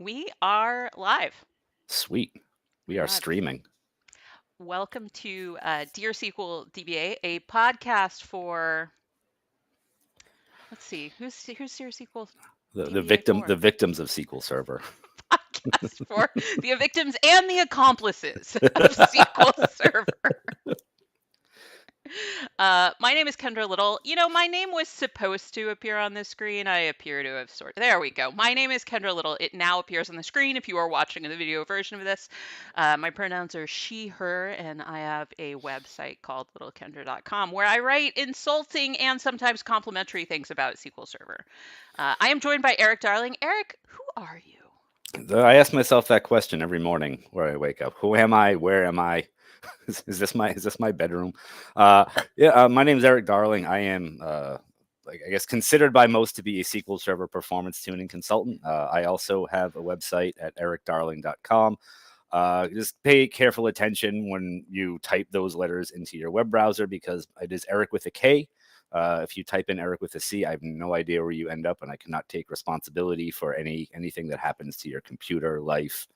We are live. Sweet. We We're are live. streaming. Welcome to Dear SQL DBA, a podcast for, let's see, who's Dear SQL The DBA victim for? the victims of SQL Server. Podcast for the victims and the accomplices of SQL Server. My name is Kendra Little. My name was supposed to appear on this screen. I appear to have there we go. My name is Kendra Little. It now appears on the screen if you are watching the video version of this. My pronouns are she, her, and I have a website called littlekendra.com where I write insulting and sometimes complimentary things about SQL Server. I am joined by Erik Darling. Erik, who are you? I ask myself that question every morning where I wake up. Who am I? Where am I? Is this my bedroom? My name is Erik Darling. I am I guess considered by most to be a SQL Server performance tuning consultant. I also have a website at erikdarling.com. Just pay careful attention when you type those letters into your web browser because it is Erik with a K. If you type in Erik with a C, I have no idea where you end up, and I cannot take responsibility for anything that happens to your computer, life,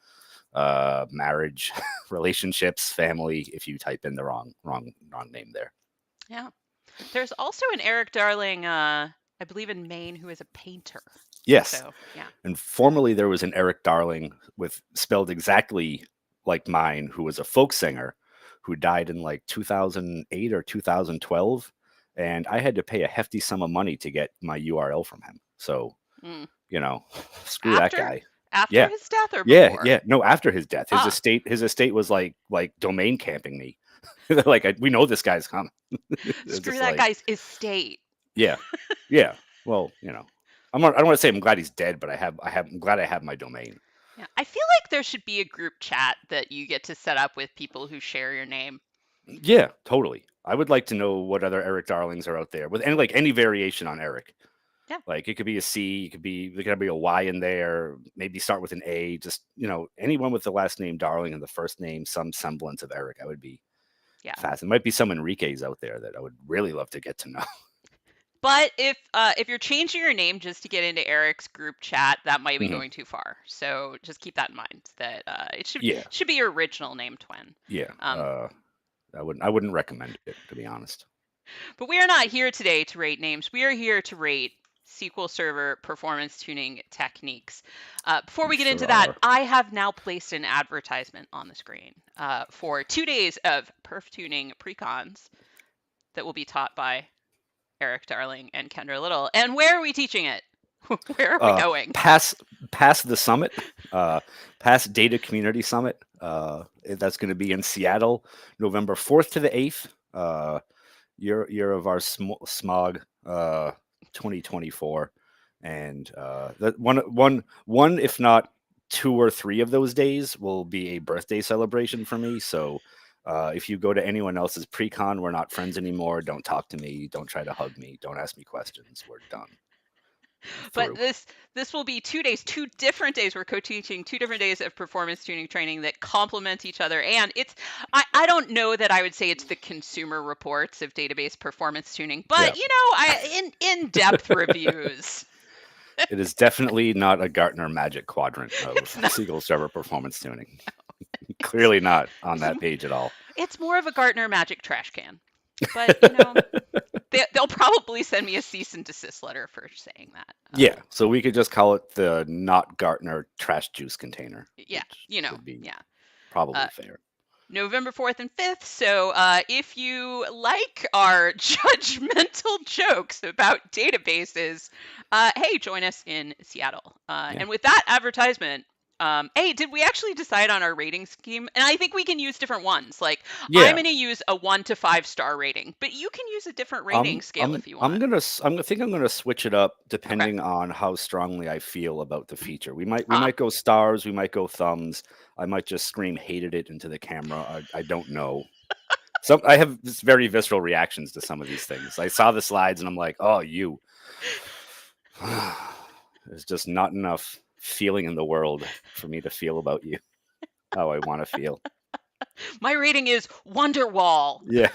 marriage, relationships, family. If you type in the wrong name there. Yeah. There's also an Erik Darling, I believe in Maine, who is a painter. Yes. So, yeah. And formerly there was an Erik Darling with spelled exactly like mine, who was a folk singer who died in like 2008 or 2012. And I had to pay a hefty sum of money to get my URL from him. So, Mm. screw that After guy. after Yeah. his death or Yeah. before? Yeah. No, after his death, Ah, his estate was like domain camping me. They're like, we know this guy's coming. It's screw just that like, guy's estate. yeah. Yeah. Well, I don't want to say I'm glad he's dead, but I'm glad I have my domain. Yeah, I feel like there should be a group chat that you get to set up with people who share your name. Yeah, totally. I would like to know what other Erik Darlings are out there with any variation on Erik. Yeah. Like it could be a C, there could be a Y in there, maybe start with an A, just anyone with the last name Darling and the first name, some semblance of Erik. I would be Yeah. fast. There might be some Enriques out there that I would really love to get to know. But if you're changing your name just to get into Erik's group chat, that might be Mhm. going too far. So just keep that in mind that it Yeah, should be your original name twin. yeah. Um, I wouldn't recommend it, to be honest. But we are not here today to rate names. We are here to rate SQL Server performance tuning techniques. Before We we get into sure that, are. I have now placed an advertisement on the screen for 2 days of perf tuning precons that will be taught by Erik Darling and Kendra Little. And where are we teaching it? Where are we going? Pass the summit, pass Data Community Summit. That's going to be in Seattle, November 4th to the 8th. Year of our smog, 2024, and that one, if not 2 or 3 of those days will be a birthday celebration for me. So. If you go to anyone else's pre-con, we're not friends anymore. Don't talk to me. Don't try to hug me. Don't ask me questions. We're done. But Through. this will be 2 days, 2 different days. We're co-teaching 2 different days of performance tuning training that complement each other. And I don't know that I would say it's the Consumer Reports of database performance tuning, but Yeah. in-depth reviews. It is definitely not a Gartner Magic Quadrant of It's not. SQL Server performance tuning. Clearly not on that It's page at all. it's more of a Gartner Magic trash can. But they'll probably send me a cease and desist letter for saying that. Yeah, so we could just call it the not Gartner trash juice container. Yeah, Which would be yeah. probably fair. November 4th and 5th. So if you like our judgmental jokes about databases, hey, join us in Seattle. Yeah. And with that advertisement, hey, did we actually decide on our rating scheme? And I think we can use different ones. Like Yeah. I'm going to use a 1 to 5 star rating, but you can use a different rating scale if you want. I'm gonna switch it up depending on how strongly I feel about the feature. We might go stars, we might go thumbs. I might just scream hated it into the camera. I don't know. I have very visceral reactions to some of these things. I saw the slides and I'm like, oh, you. There's just not enough feeling in the world for me to feel about you how I want to feel. My rating is Wonderwall. Yeah.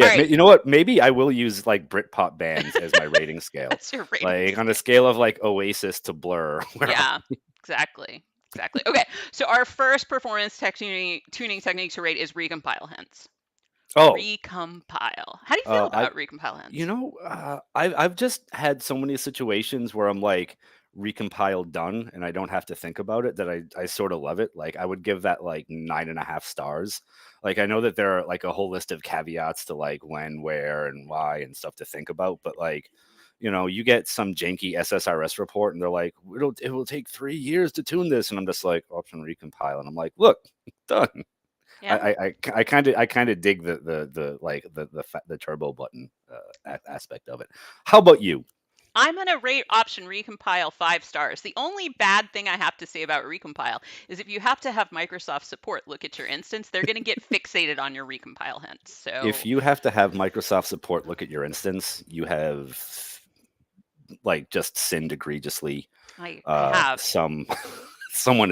All Yeah, right. you know what? Maybe I will use like Britpop bands as my rating scale. That's your rating Like on a scale. scale of like Oasis to Blur. Where Yeah, exactly. Exactly. Okay, so our first performance tuning technique to rate is recompile hints. oh, Recompile. How do you feel I about recompile you hints? know, I've just had so many situations where I'm like recompile done and I don't have to think about it that I sort of love it. Like I would give that like 9.5 stars. Like I know that there are like a whole list of caveats to like when, where, and why and stuff to think about, but like you get some janky SSRS report and they're like, it will take 3 years to tune this, and I'm just like option recompile, and I'm like, look, done. Yeah. I kind of dig the like the turbo button aspect of it. How about you? I'm going to rate option recompile 5 stars. The only bad thing I have to say about recompile is if you have to have Microsoft support look at your instance, they're going to get fixated on your recompile hints. If So you have to have Microsoft support look at your instance, you have like just sinned egregiously. I have. Some someone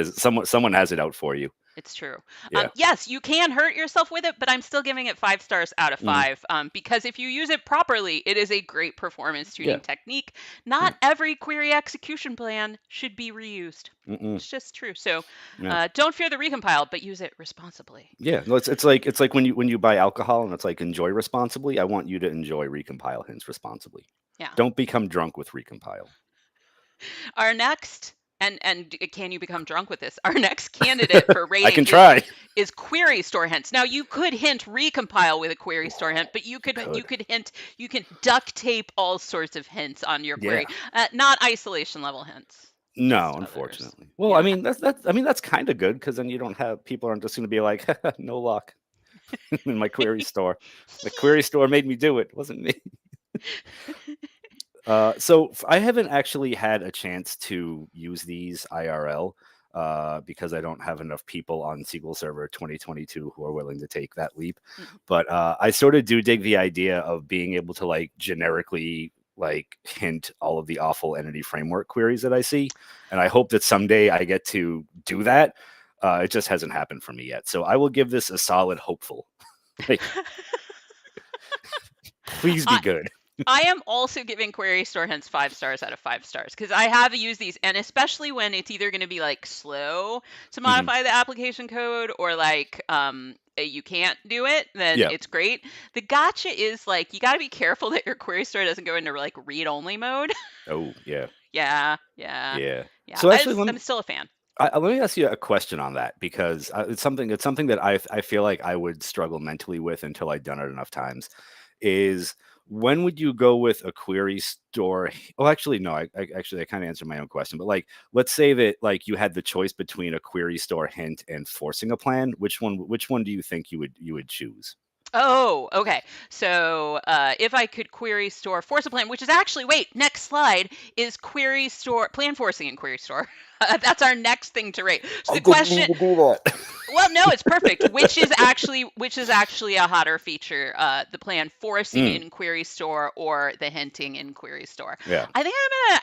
has it out for you. It's true. Yeah. Yes, you can hurt yourself with it, but I'm still giving it 5 stars out of Mhm. 5 because if you use it properly, it is a great performance Yeah. tuning technique. Not Yeah. every query execution plan should be reused. Mm-mm. It's just true. So Yeah. don't fear the recompile, but use it responsibly. Yeah. No, it's like when you buy alcohol and it's like enjoy responsibly. I want you to enjoy recompile hints responsibly. Yeah. Don't become drunk with recompile. Our next and can you become drunk with this? Our next candidate for I rating can try. is query store hints. Now you could hint recompile with a query store hint, but you could hint you can duct tape all sorts of hints on your Yeah. query, not isolation level hints. No, Just others. unfortunately. Well, I Yeah. mean that's kind of good because then you don't have people aren't just going to be like no luck in my query store. The query store made me do it. It wasn't me. I haven't actually had a chance to use these IRL because I don't have enough people on SQL Server 2022 who are willing to take that leap. Mhm. But I sort of do dig the idea of being able to like generically like hint all of the awful entity framework queries that I see, and I hope that someday I get to do that. It just hasn't happened for me yet, so I will give this a solid hopeful. Like, please be I, good. I am also giving query store hints 5 stars out of 5 stars because I have used these, and especially when it's either going to be like slow to Mhm. modify the application code or like you can't do it, then Yeah. it's great. The gotcha is like you got to be careful that your query store doesn't go into like read only mode. Oh, yeah. Yeah, Yeah. yeah. So actually, I'm still a fan. let me ask you a question on that because it's something that I feel like I would struggle mentally with until I'd done it enough times. Is when would you go with a query store? Oh, actually, no. I kind of answered my own question, but like, let's say that like you had the choice between a query store hint and forcing a plan. Which one do you think you would choose? Oh, okay. So if I could query store force a plan, which is actually, wait, next slide is query store plan forcing in query store. That's our next thing to rate. So I the didn't mean question, to do that. well, no, it's perfect. Which is actually a hotter feature, the plan forcing Mm, in query store or the hinting in query store. yeah. I think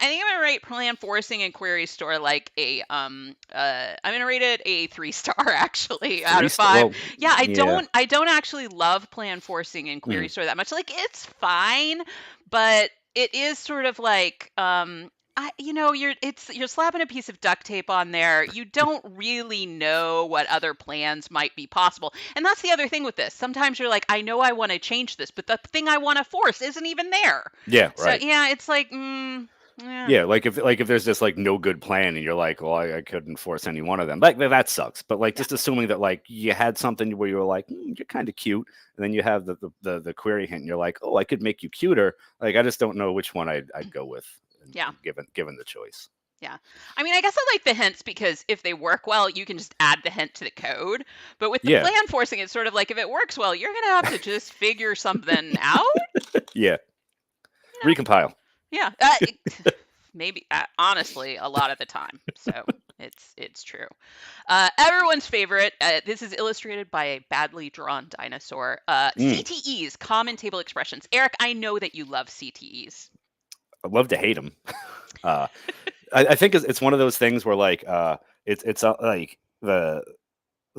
I'm gonna rate plan forcing in query store like a I'm gonna rate it a 3 star actually out of 5. Well, Yeah, yeah. I don't actually love plan forcing in query Mhm. store that much. Like it's fine, but it is sort of like you're slapping a piece of duct tape on there. You don't really know what other plans might be possible. And that's the other thing with this. Sometimes you're like, I know I want to change this, but the thing I want to force isn't even there. Yeah. So Right. yeah, it's like, yeah, Yeah, like if there's just like no good plan and you're like, well, I couldn't force any one of them. Like that sucks. But like yeah, just assuming that like you had something where you were like, you're kind of cute, and then you have the query hint, and you're like, oh, I could make you cuter. Like I just don't know which one I'd go with, yeah. given the choice. Yeah. I mean, I guess I like the hints because if they work well, you can just add the hint to the code. But with the Yeah, plan forcing, it's sort of like if it works well, you're going to have to just figure something out, yeah. you know? Recompile. Yeah. Maybe, honestly, a lot of the time. So it's true. Everyone's favorite. This is illustrated by a badly drawn dinosaur. Mm, CTEs, common table expressions. Eric, I know that you love CTEs. I'd love to hate them. Uh, I think it's one of those things where like it's like the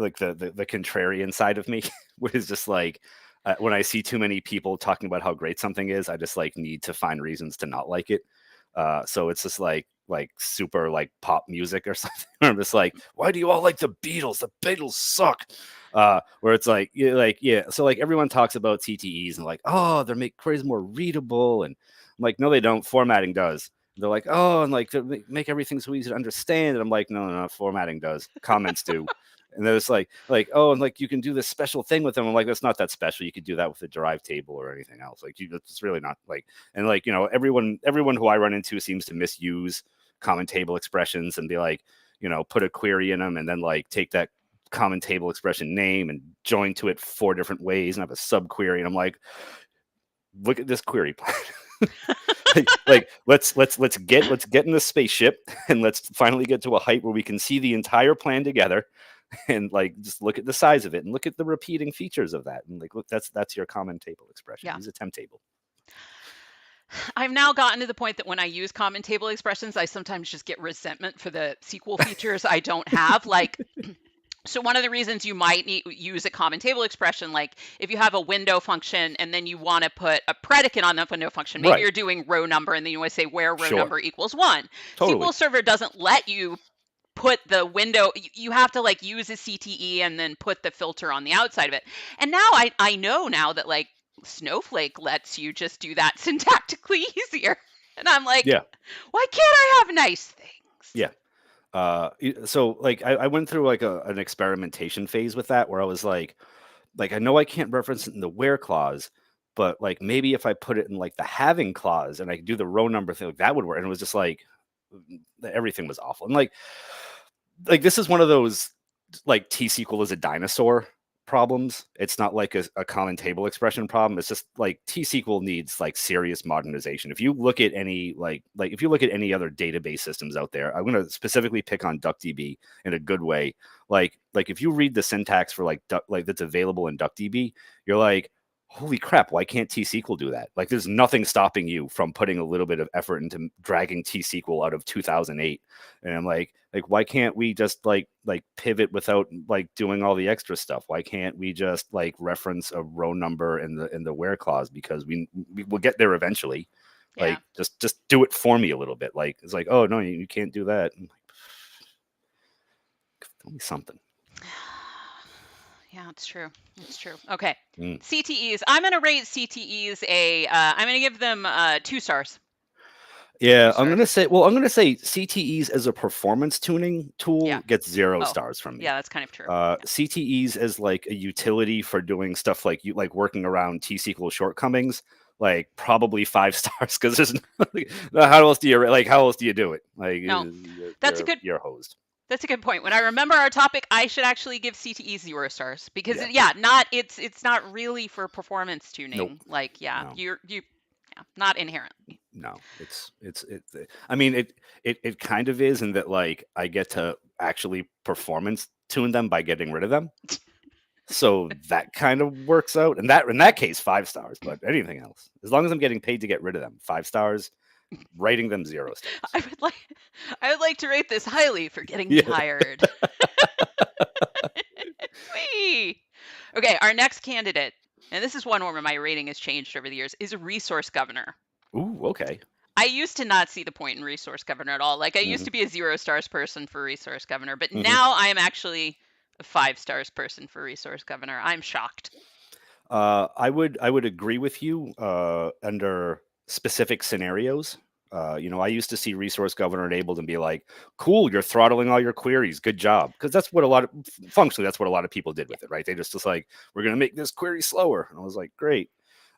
contrarian side of me, which is just like when I see too many people talking about how great something is, I just like need to find reasons to not like it. So it's just like super like pop music or something. I'm just like, why do you all like the Beatles? The Beatles suck. Where it's like, yeah. So like everyone talks about CTEs and like, oh, they're make queries more readable, and I'm like, no, they don't. Formatting does. They're like, oh, and like to make everything so easy to understand. And I'm like, no, no, no, formatting does. Comments do. And then it's like, oh, and like you can do this special thing with them. I'm like, that's not that special. You could do that with a derived table or anything else. Like, it's really not like, and like, everyone who I run into seems to misuse common table expressions and be like, put a query in them and then like take that common table expression name and join to it 4 different ways and have a subquery. And I'm like, look at this query plan. like let's get in the spaceship and let's finally get to a height where we can see the entire plan together and like just look at the size of it and look at the repeating features of that and like look, that's your common table expression. Yeah. Use a temp table. I've now gotten to the point that when I use common table expressions, I sometimes just get resentment for the SQL features I don't have. Like, so one of the reasons you might use a common table expression, like if you have a window function and then you want to put a predicate on that window function, maybe Right. you're doing row number and then you want to say where row Sure. number equals 1. Totally. SQL Server doesn't let you put the window, you have to like use a CTE and then put the filter on the outside of it. And now I know now that like Snowflake lets you just do that syntactically easier. And I'm like, yeah, why can't I have nice things? yeah. So like I went through like an experimentation phase with that where I was like I know I can't reference it in the where clause, but like maybe if I put it in like the having clause and I could do the row number thing, like that would work. And it was just like everything was awful. And like this is one of those like T-SQL is a dinosaur problems. It's not like a common table expression problem. It's just like T-SQL needs like serious modernization. If you look at any like if you look at any other database systems out there, I'm going to specifically pick on DuckDB in a good way. Like if you read the syntax for like that's available in DuckDB, you're like, holy crap, why can't T-SQL do that? Like there's nothing stopping you from putting a little bit of effort into dragging T-SQL out of 2008. And I'm like why can't we just like pivot without like doing all the extra stuff? Why can't we just like reference a row number in the where clause? Because we will get there eventually. Yeah. Like just do it for me a little bit. Like it's like, oh no, you can't do that. I'm like, tell me something. Yeah, it's true. It's true. Okay. Mm. CTEs. I'm going to rate CTEs I'm going to give them 2 stars. Yeah, I'm gonna say CTEs as a performance tuning tool gets 0 stars from me. Yeah, that's kind of true. CTEs as like a utility for doing stuff like you like working around T-SQL shortcomings, like probably 5 stars because there's how else do you do it? Like no, you're hosed. That's a good point. When I remember our topic, I should actually give CTE 0 stars because it's not really for performance tuning. Nope. Like you not inherently. No, it's I mean it kind of is in that like I get to actually performance tune them by getting rid of them. So that kind of works out. And in that case 5 stars, but anything else, as long as I'm getting paid to get rid of them, 5 stars. Writing them 0 stars. I would like to rate this highly for getting tired. Okay, our next candidate, and this is one where my rating has changed over the years, is a resource governor. Ooh, okay. I used to not see the point in resource governor at all. Like I used to be a 0 stars person for resource governor, but now I am actually a 5 stars person for resource governor. I'm shocked. I would agree with you under specific scenarios. I used to see resource governor enabled and be like, cool, you're throttling all your queries. Good job. Because that's what functionally, that's what a lot of people did with it, right? They just like, we're going to make this query slower. And I was like, great.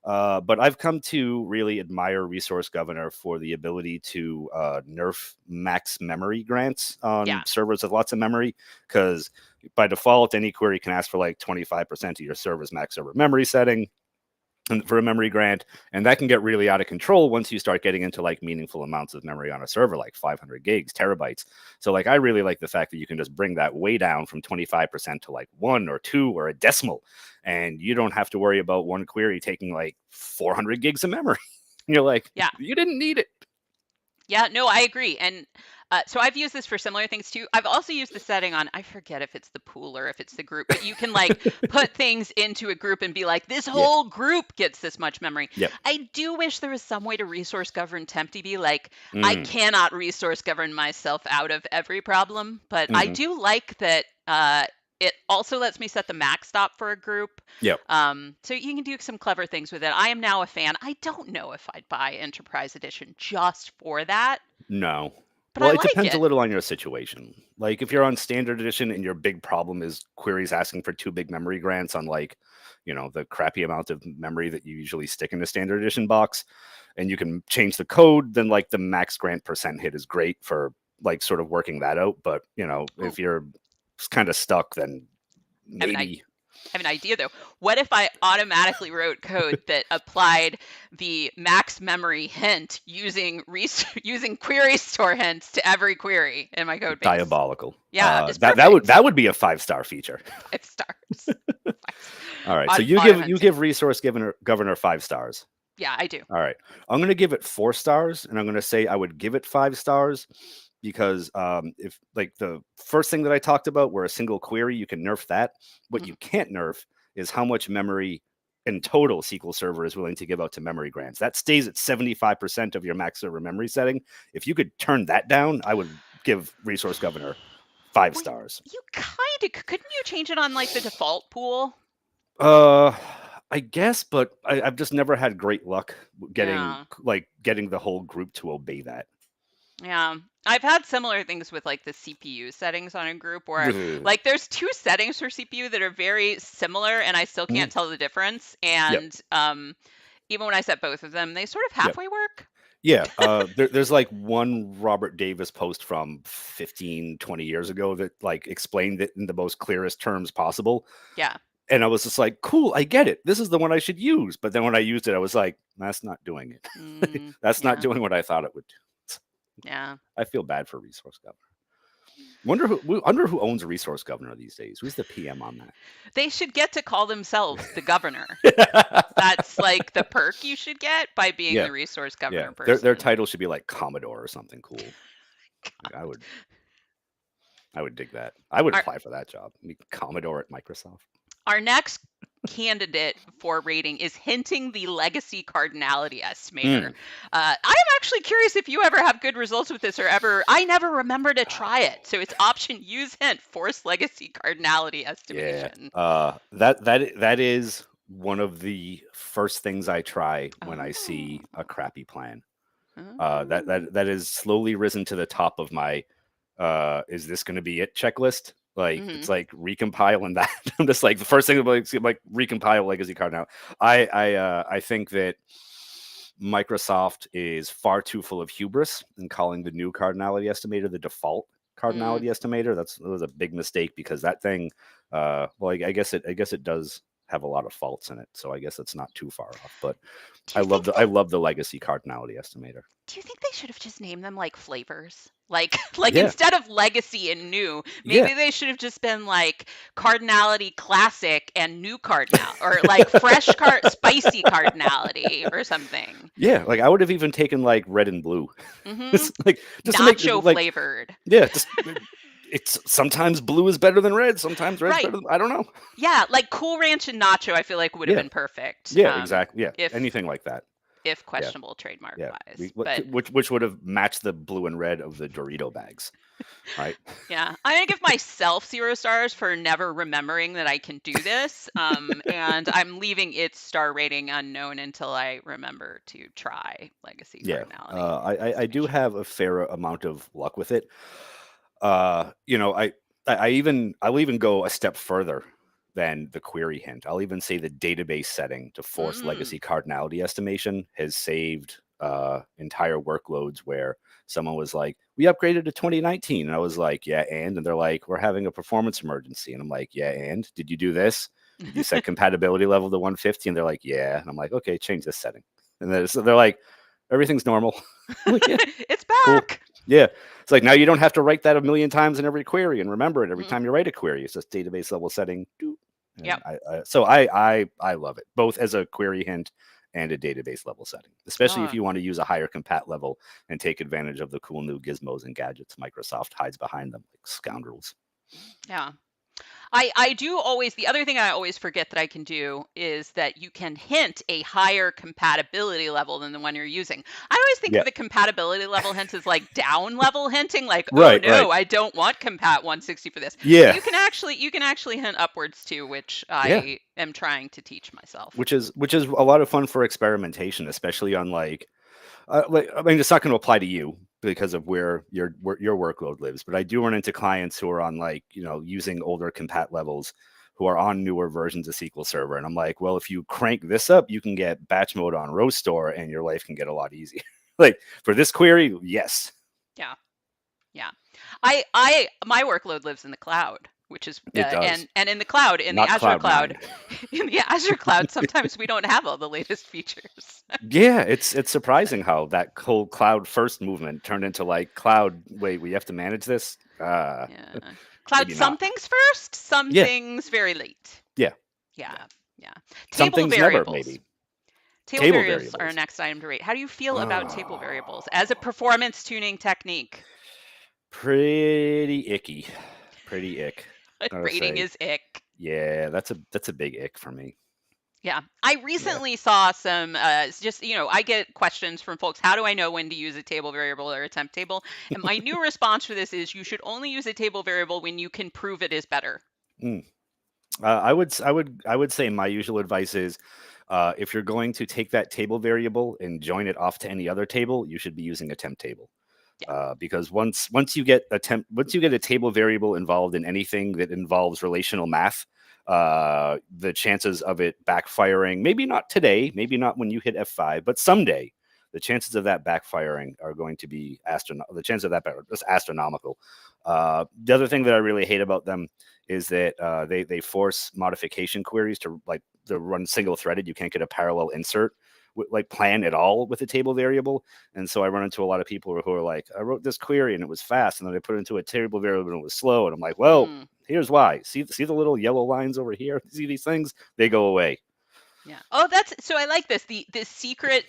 But I've come to really admire resource governor for the ability to nerf max memory grants on servers with lots of memory. Because by default, any query can ask for like 25% of your server's max server memory setting for a memory grant, and that can get really out of control once you start getting into like meaningful amounts of memory on a server, like 500 gigs, terabytes. So like I really like the fact that you can just bring that way down from 25% to like 1 or 2 or a decimal, and you don't have to worry about one query taking like 400 gigs of memory. You're like, you didn't need it. Yeah, no, I agree. And So I've used this for similar things too. I've also used the setting on, I forget if it's the pool or if it's the group, but you can like put things into a group and be like, this Yeah. whole group gets this much memory. Yep. I do wish there was some way to resource govern TempDB. Like I Mm. cannot resource govern myself out of every problem, but I Mhm. do like that it also lets me set the max stop for a group. Yep. So you can do some clever things with it. I am now a fan. I don't know if I'd buy Enterprise Edition just for that, No. but Well, I it like depends a it. little on your situation. Like if you're on standard edition and your big problem is queries asking for too big memory grants on like, the crappy amount of memory that you usually stick in the standard edition box, and you can change the code, then like the max grant percent hit is great for like sort of working that out. But Ooh, if you're kind of stuck, then I have an maybe I have an idea though. What if I automatically wrote code that applied the max memory hint using using query store hints to every query in my code base? diabolical. Yeah, it's That would perfect. that would be a 5-star feature. 5 stars. All right, so you Auto-hinting. give resource governor 5 stars. Yeah, I do. All right. I'm going to give it 4 stars, and I'm going to say I would give it 5 stars because if like the first thing that I talked about, where a single query, you can nerf that. What Mhm. you can't nerf is how much memory in total SQL Server is willing to give out to memory grants. That stays at 75% of your max server memory setting. If you could turn that down, I would give resource governor five Well, stars. you kind of couldn't you change it on like the default pool? Uh, I guess, but I've just never had great luck getting Yeah. getting the whole group to obey that. Yeah. I've had similar things with like the CPU settings on a group where Ugh. like there's two settings for CPU that are very similar and I still Mhm. can't tell the difference. Yep. And even when I set both of them, they sort of Yep. halfway work. Yeah. There's like one Robert Davis post from 15, 20 years ago that like explained it in the most clearest terms possible. Yeah. And I was just like, cool, I get it. This is the one I should use. But then when I used it, I was like, that's not doing it. That's not Yeah. doing what I thought it would do. Yeah. I feel bad for resource governor. Wonder who owns resource governor these days. Who's the PM on They should get to call themselves the governor. that? That's like the perk you should get by being Yeah. the resource Yeah. governor Their person. title should be like Commodore or something cool. Like, I would dig that. I would Our, apply for that job. Be Commodore at Microsoft. our next candidate for rating is hinting the legacy cardinality estimator. Mm. I'm actually curious if you ever have good results with this or ever. I never remember to try it. So it's option use hint force legacy cardinality estimation. Yeah. That is one of the first things I try when I see a crappy plan. That is slowly risen to the top of my is this going to be it checklist. Like it's like recompiling that. I'm just like the first thing like recompile legacy card now. I think that Microsoft is far too full of hubris in calling the new cardinality estimator the default cardinality estimator. That was a big mistake because that thing well I guess it does have a lot of faults in it. So I guess it's not too far off. But Do I you think love the legacy cardinality estimator. do you think they should have just named them like flavors? Like Yeah. instead of legacy and new, Yeah. maybe they should have just been like cardinality classic and new cardinal or like fresh spicy cardinality or something. Yeah, like I would have even taken like red and blue. Mm-hmm. Just like just to make Nacho like flavored. yeah, just it's sometimes blue is better than red, sometimes red's Right. better than I don't know. Yeah, like Cool Ranch and Nacho I feel like would have Yeah. been perfect. Yeah, exactly. Yeah. If Anything like that. if questionable trademark Yeah. wise. But Which would have matched the blue and red of the Dorito bags. Right? yeah, I'm gonna give myself 0 stars for never remembering that I can do this, and I'm leaving its star rating unknown until I remember to try Legacy Yeah. Cardinality. I do have a fair amount of luck with it. I'll even go a step further than the query hint. I'll even say the database setting to force legacy cardinality estimation has saved entire workloads where someone was like, we upgraded to 2019. And I was like, yeah, and they're like, we're having a performance emergency. And I'm like, yeah, and did you do this? Did you set compatibility level to 150? And they're like, yeah. And I'm like, okay, change this setting. And they're like, everything's normal. Like, yeah, It's cool. back. Yeah. It's like now you don't have to write that a million times in every query and remember it every time you write a query. It's just database level setting. Yep. So I love it both as a query hint and a database level setting, especially if Oh, you want to use a higher compat level and take advantage of the cool new gizmos and gadgets Microsoft hides behind them, like scoundrels. yeah. I do always, the other thing I always forget that I can do is that you can hint a higher compatibility level than the one you're using. I always think Yeah. of the compatibility level hints as like down level hinting, like, oh Right. Right. no, I don't want compat 160 for this. But Yeah. you can actually hint upwards too, which Yeah. I am trying to teach myself. Which is a lot of fun for experimentation, especially on like, I mean, it's not going to apply to you because of where your workload lives, but I do run into clients who are on like, using older compat levels who are on newer versions of SQL Server. And I'm like, well, if you crank this up, you can get batch mode on row store and your life can get a lot easier. Like for this query, yes, Yeah. Yeah. I my workload lives in the cloud, which is it does. and in the cloud, in the Not Azure Cloud cloud, 9. in the Azure cloud, sometimes we don't have all the latest features. Yeah, it's surprising how that whole cloud first movement turned into like cloud. Wait, we have to manage this? Yeah. Cloud, Maybe some not. things first, some Yeah, things very late. yeah, Yeah. yeah. Yeah. Some Table things never, variables. maybe. Table Table variables are our variables. next item to rate. How do you feel about table variables as a Oh, performance tuning technique? pretty icky. Pretty ick. Gotta Rating say. is ick. Yeah, that's a big ick for me. Yeah. I Yeah. recently saw some, just, I get questions from folks. How do I know when to use a table variable or a temp table? And my new response for this is you should only use a table variable when you can prove it is better. Mm. I would say my usual advice is, if you're going to take that table variable and join it off to any other table, you should be using a temp table. Yeah. Because once you get once you get a table variable involved in anything that involves relational math, the chances of it backfiring, maybe not today, maybe not when you hit F5, but someday, the chances of that backfiring are going to be the chance of that are just astronomical. The other thing that I really hate about them is that they force modification queries to run single threaded. You can't get a parallel insert like plan at all with a table variable. And so I run into a lot of people who are like, I wrote this query and it was fast, and then I put it into a table variable and it was slow. And I'm like, well, Mm, here's why. See the little yellow lines over here? See these things? They go away. yeah. Oh, that's so I like this. The secret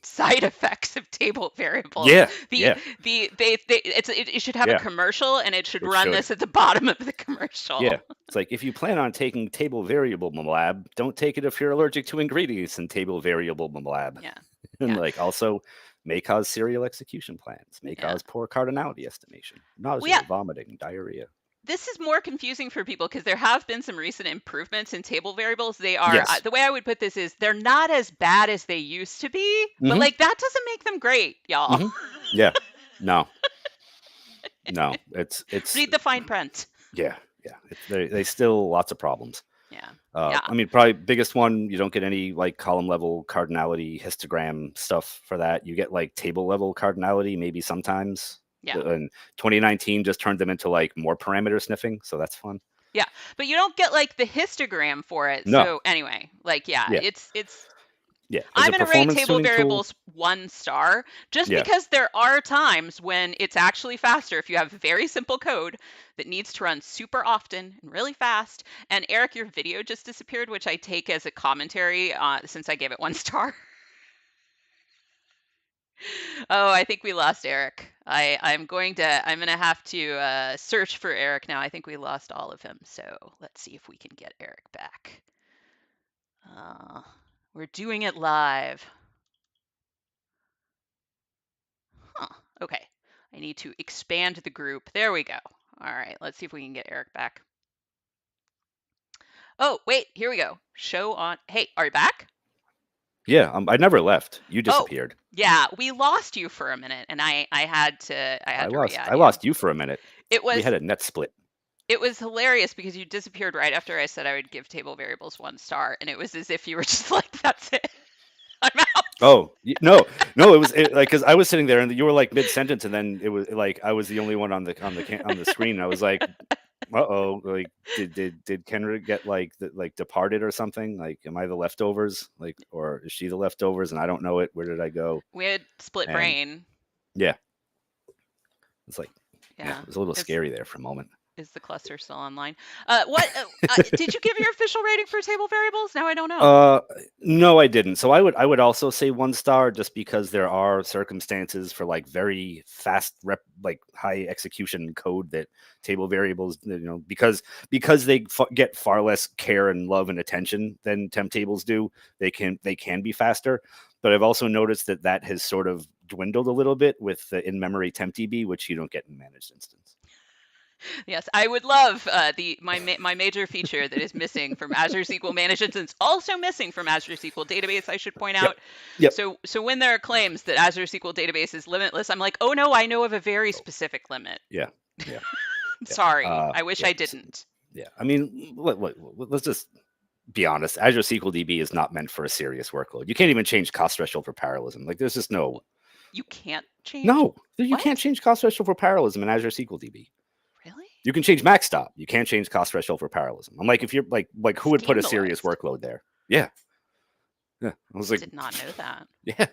side effects of table variables. Yeah, The yeah, it should have a yeah. commercial and it should It run should. this at the bottom of the commercial. Yeah. It's like if you plan on taking table variable lab, don't take it if you're allergic to ingredients in table variable lab. Yeah. And Yeah. like also may cause serial execution plans, may Yeah. cause poor cardinality estimation, Well, yeah, nausea, vomiting, diarrhea. this is more confusing for people because there have been some recent improvements in table variables. They are, Yes. the way I would put this is they're not as bad as they used to be, but Hmm. like that doesn't make them great, y'all. Hmm. Yeah. No. No. It's Read the fine print. yeah. Yeah. They still lots of problems. Yeah. Yeah. I mean, probably biggest one, you don't get any like column level cardinality histogram stuff for that. You get like table level cardinality maybe sometimes. Yeah. And 2019 just turned them into like more parameter sniffing, so that's fun. Yeah. But you don't get like the histogram for it. No. So anyway, like yeah, Yeah. it's Yeah. As I'm a going to rate performance table tuning tool, variables 1 star just yeah. because there are times when it's actually faster if you have very simple code that needs to run super often and really fast. And Erik, your video just disappeared, which I take as a commentary since I gave it 1 star. Oh, I think we lost Erik. I'm going to have to search for Erik now. I think we lost all of him. So let's see if we can get Erik back. Uh, we're doing it live. Huh. Okay. I need to expand the group. There we go. All right. Let's see if we can get Erik back. Oh, wait. Here we go. Show on. Hey, are you back? Yeah. I never left. You Oh, disappeared. yeah. We lost you for a minute, and I had to I re-add you. lost you for a minute. It We was had a net split. it was hilarious because you disappeared right after I said I would give table variables 1 star, and it was as if you were just like, "That's it. I'm out." Oh no, no! It was like because I was sitting there and you were like mid sentence, and then it was like I was the only one on the screen. And I was like, oh, like did Kendra get like departed or something? Like, am I the leftovers? Like, or is she the leftovers? And I don't know it. Where did I go? We had split And brain. yeah, it's like yeah, Yeah. it was a little It's scary there for a moment. Is the cluster still online? What did you give your official rating for table variables? Now I don't know. No, I didn't. So I would also say 1 star just because there are circumstances for like very fast like high execution code that table variables, because they get far less care and love and attention than temp tables do. They can be faster, but I've also noticed that has sort of dwindled a little bit with the in-memory temp DB, which you don't get in managed instance. Yes, I would love my major feature that is missing from Azure SQL Managed Instance, also missing from Azure SQL Database, I should point Yep. out. Yep. So when there are claims that Azure SQL Database is limitless, I'm like, oh no, I know of a very specific limit. Yeah. Yeah. Sorry, I wish I didn't. Yeah. I mean, let's just be honest. Azure SQL DB is not meant for a serious workload. You can't even change cost threshold for parallelism. Like, there's just no. You can't change. No, you What? can't change cost threshold for parallelism in Azure SQL DB. Really? You can change max stop. You can't change cost threshold for parallelism. I'm like, if you're like who would put a serious Scandalized. workload there? Yeah. Yeah. I was like, Did not know that. yeah,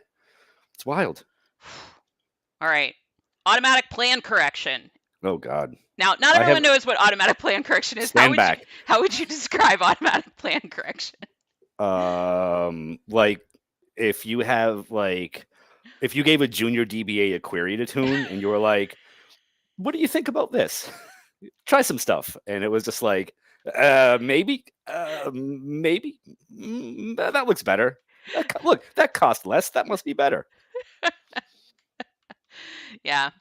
it's wild. All right. Automatic plan correction. Oh God. Now, not everyone knows what automatic plan correction is. Stand back. How would you describe automatic plan correction? Like if you gave a junior DBA a query to tune and you were like, what do you think about this? Try some stuff. And it was just like, maybe, that looks better. Look, that cost less. That must be better. Yeah.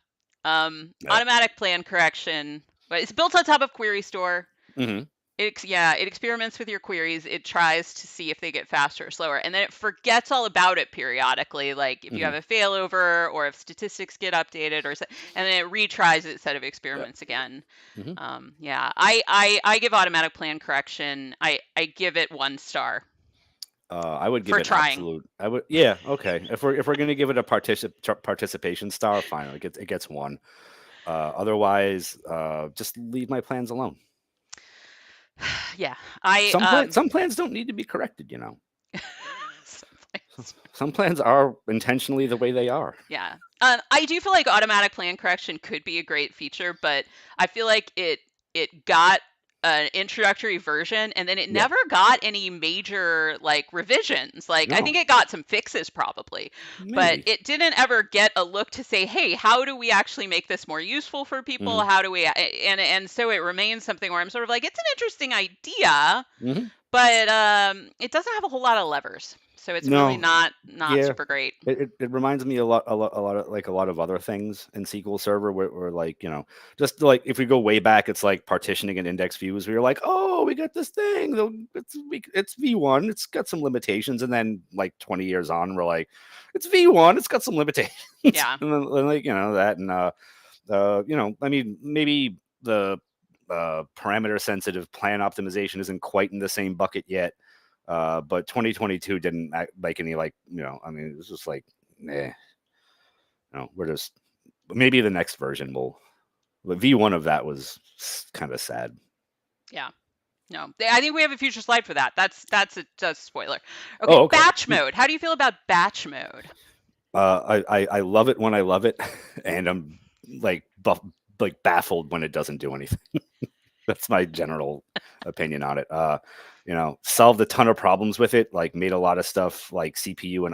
Automatic plan correction, but it's built on top of Query Store. Mm-hmm. It experiments with your queries. It tries to see if they get faster or slower, and then it forgets all about it periodically. Like if you have a failover or if statistics get updated, and then it retries its set of experiments again. Mm-hmm. Yeah, I give automatic plan correction. I give it 1 star. I would give for it trying. absolute. I would, yeah, okay. If we're gonna give it a participation star, fine. It gets 1. Otherwise, just leave my plans alone. Yeah, some plans don't need to be corrected. Some plans are intentionally the way they are. Yeah, I do feel like automatic plan correction could be a great feature, but I feel like it got an introductory version and then it never got any major like revisions. Like I think it got some fixes probably, but it didn't ever get a look to say, hey, how do we actually make this more useful for people? How do we, and so it remains something where I'm sort of like, it's an interesting idea, but it doesn't have a whole lot of levers. So it's really not super great. It reminds me a lot of like a lot of other things in SQL Server where like, just like if we go way back, it's like partitioning and index views. We were like, oh, we got this thing. It's V1. It's got some limitations. And then like 20 years on, we're like, it's V1. It's got some limitations. Yeah. And then like, that. And, I mean, maybe the parameter sensitive plan optimization isn't quite in the same bucket yet. But 2022 didn't make any I mean, it was just like, we're just, maybe the next version will, but V1 of that was kind of sad. Yeah. No, I think we have a future slide for that. That's a spoiler. Okay, batch mode. How do you feel about batch mode? I love it when I love it, and I'm like baffled when it doesn't do anything. That's my general opinion on it. Solved a ton of problems with it, like made a lot of stuff like CPU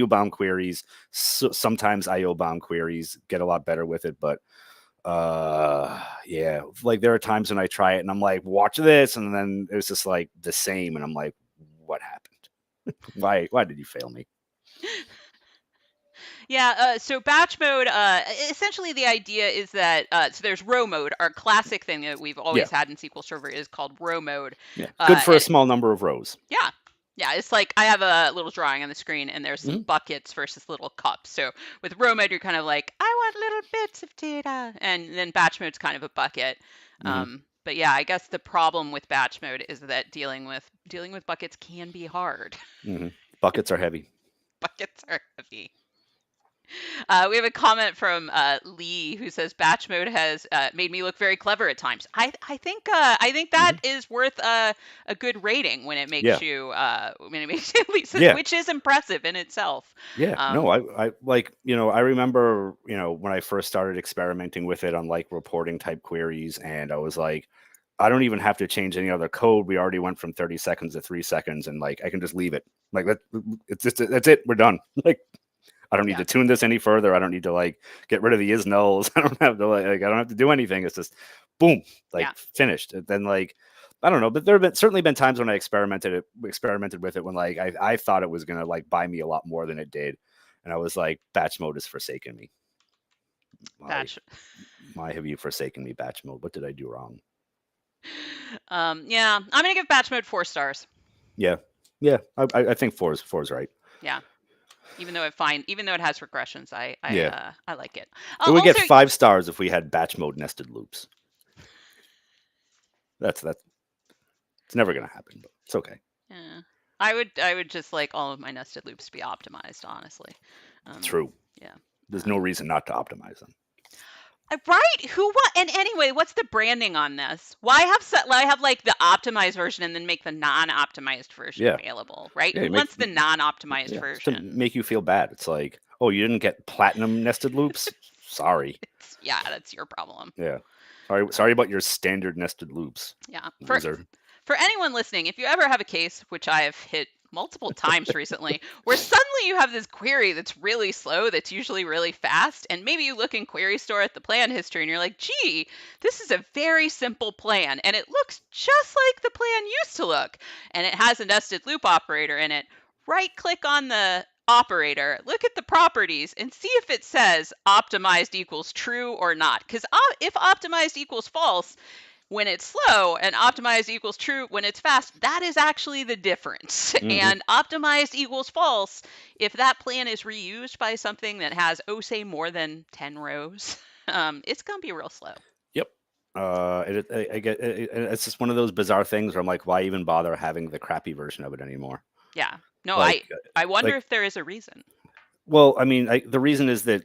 bound queries, sometimes IO bound queries get a lot better with it. But yeah, like there are times when I try it and I'm like, watch this, and then it's just like the same, and I'm like, what happened? Why did you fail me? Yeah, so batch mode, essentially the idea is that, so there's row mode. Our classic thing that we've always had in SQL Server is called row mode. Yeah, good for a small number of rows. Yeah. Yeah, it's like I have a little drawing on the screen and there's some buckets versus little cups. So with row mode, you're kind of like, I want little bits of data. And then batch mode's kind of a bucket. But yeah, I guess the problem with batch mode is that dealing with buckets can be hard. Buckets are heavy. Buckets are heavy. We have a comment from Lee who says batch mode has made me look very clever at times. I think that Mhm. is worth a good rating when it makes Yeah. you at least, Yeah. which is impressive in itself. Yeah. No, Um, I like, I remember, when I first started experimenting with it on like reporting type queries, and I was like, I don't even have to change any other code. We already went from 30 seconds to 3 seconds, and like I can just leave it. Like it's just that's it. We're done. Like I don't need yeah, to tune this any further. I don't need to like get rid of the is nulls. I don't have to like I don't have to do anything. It's just boom, like yeah, finished. And then like I don't know, but there have certainly been times when I experimented with it when like I thought it was gonna like buy me a lot more than it did, and I was like, batch mode has forsaken me. Why batch. why have you forsaken me, batch mode? What did I do wrong? Yeah, I'm gonna give batch mode 4 stars. Yeah, yeah, I think four is right. Yeah, even though it has regressions, Yeah, I like it. it would get Also, 5 stars if we had batch mode nested loops. That's it's never gonna happen, but it's okay. yeah, I would just like all of my nested loops to be optimized, honestly. Um, True. yeah. There's no Um, reason not to optimize them. right? What? And anyway, what's the branding on this? Why have like the optimized version and then make the non-optimized version Yeah, available? Right? yeah. Who wants the non-optimized Yeah, it's to version? make you feel bad. It's like, oh, you didn't get platinum nested loops. Sorry. Yeah, that's your problem. Yeah. Sorry about your standard nested loops, Yeah. loser. For anyone listening, if you ever have a case, which I have hit multiple times recently, where suddenly you have this query that's really slow, that's usually really fast, and maybe you look in Query Store at the plan history and you're like, gee, this is a very simple plan, and it looks just like the plan used to look, and it has a nested loop operator in it. Right click on the operator, look at the properties, and see if it says optimized equals true or not. Because if optimized equals false, when it's slow and optimized equals true when it's fast, that is actually the difference. Hmm. And optimized equals false if that plan is reused by something that has, oh, say, more than 10 rows. It's going to be real slow. Yep. I get it's just one of those bizarre things where I'm like, why even bother having the crappy version of it anymore? Yeah. No, Like, I wonder like, if there is a reason. well, I mean, the reason is that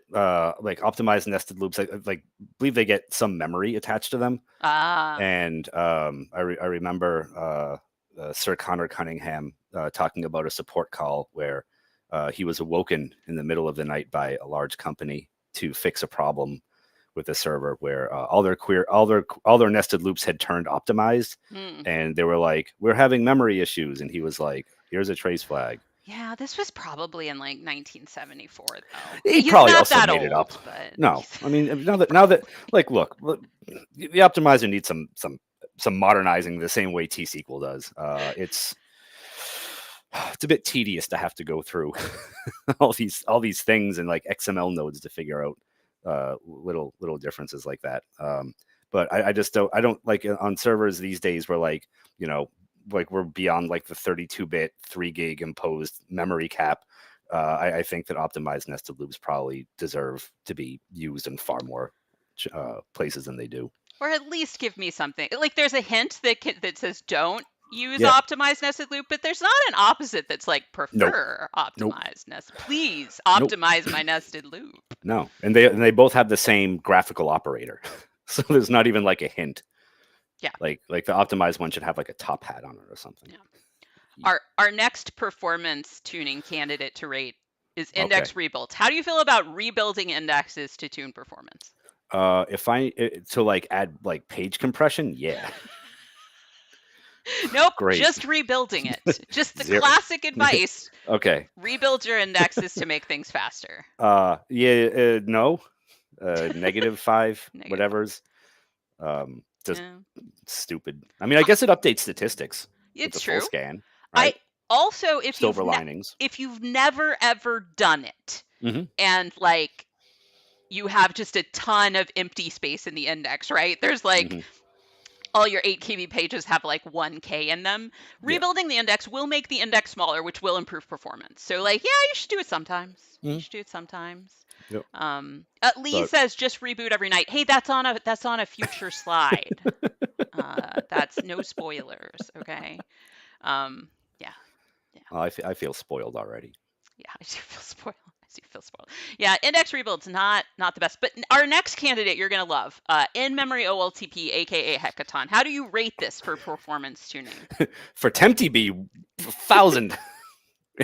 like optimized nested loops, like believe they get some memory attached to them. Ah, And I remember Sir Connor Cunningham talking about a support call where he was awoken in the middle of the night by a large company to fix a problem with a server where all their nested loops had turned optimized, hmm. and they were like, "We're having memory issues," and he was like, "Here's a trace flag." Yeah, this was probably in like 1974, though. He He's probably not also that made it up. old, but No, I mean now that like look, the optimizer needs some modernizing the same way T SQL does. It's a bit tedious to have to go through all these things and like XML nodes to figure out little differences like that. But I just don't like on servers these days where like like we're beyond like the 32-bit 3 gig imposed memory cap. I think that optimized nested loops probably deserve to be used in far more places than they do. or at least give me something. Like there's a hint that says don't use Yeah. optimized nested loop, but there's not an opposite that's like Nope. prefer Nope. optimized nested. Please Nope. optimize my nested loop. No. And they both have the same graphical operator. So there's not even like a hint. Yeah. Like the optimized one should have like a top hat on it or something. Yeah. Our next performance tuning candidate to rate is Okay. index rebuilds. How do you feel about rebuilding indexes to tune performance? To like add like page compression, yeah. Nope, Great. just rebuilding it. Just the Zero. classic advice. Okay. Rebuild your indexes to make things faster. Yeah, no. -5, Negative. whatever's. Just Yeah. stupid. I mean, I guess it updates statistics with the It's full true. scan, I right? also Silver linings. if you've never ever done it Hmm. and like you have just a ton of empty space in the index, right? There's like Hmm. all your 8 KB pages have like 1K in them. Yeah. Rebuilding the index will make the index smaller, which will improve performance. So like, yeah, you should do it sometimes. You Hmm. should do it sometimes. Yep. Lee But says just reboot every night. Hey, that's on a future slide. That's no spoilers, okay? Yeah, yeah, I feel spoiled already. yeah. I do feel spoiled. I you feel spoiled. Yeah, index rebuild's not the best. But our next candidate you're gonna love, in-memory OLTP, aka Hekaton. How do you rate this for performance tuning? For temp DB, 1,000.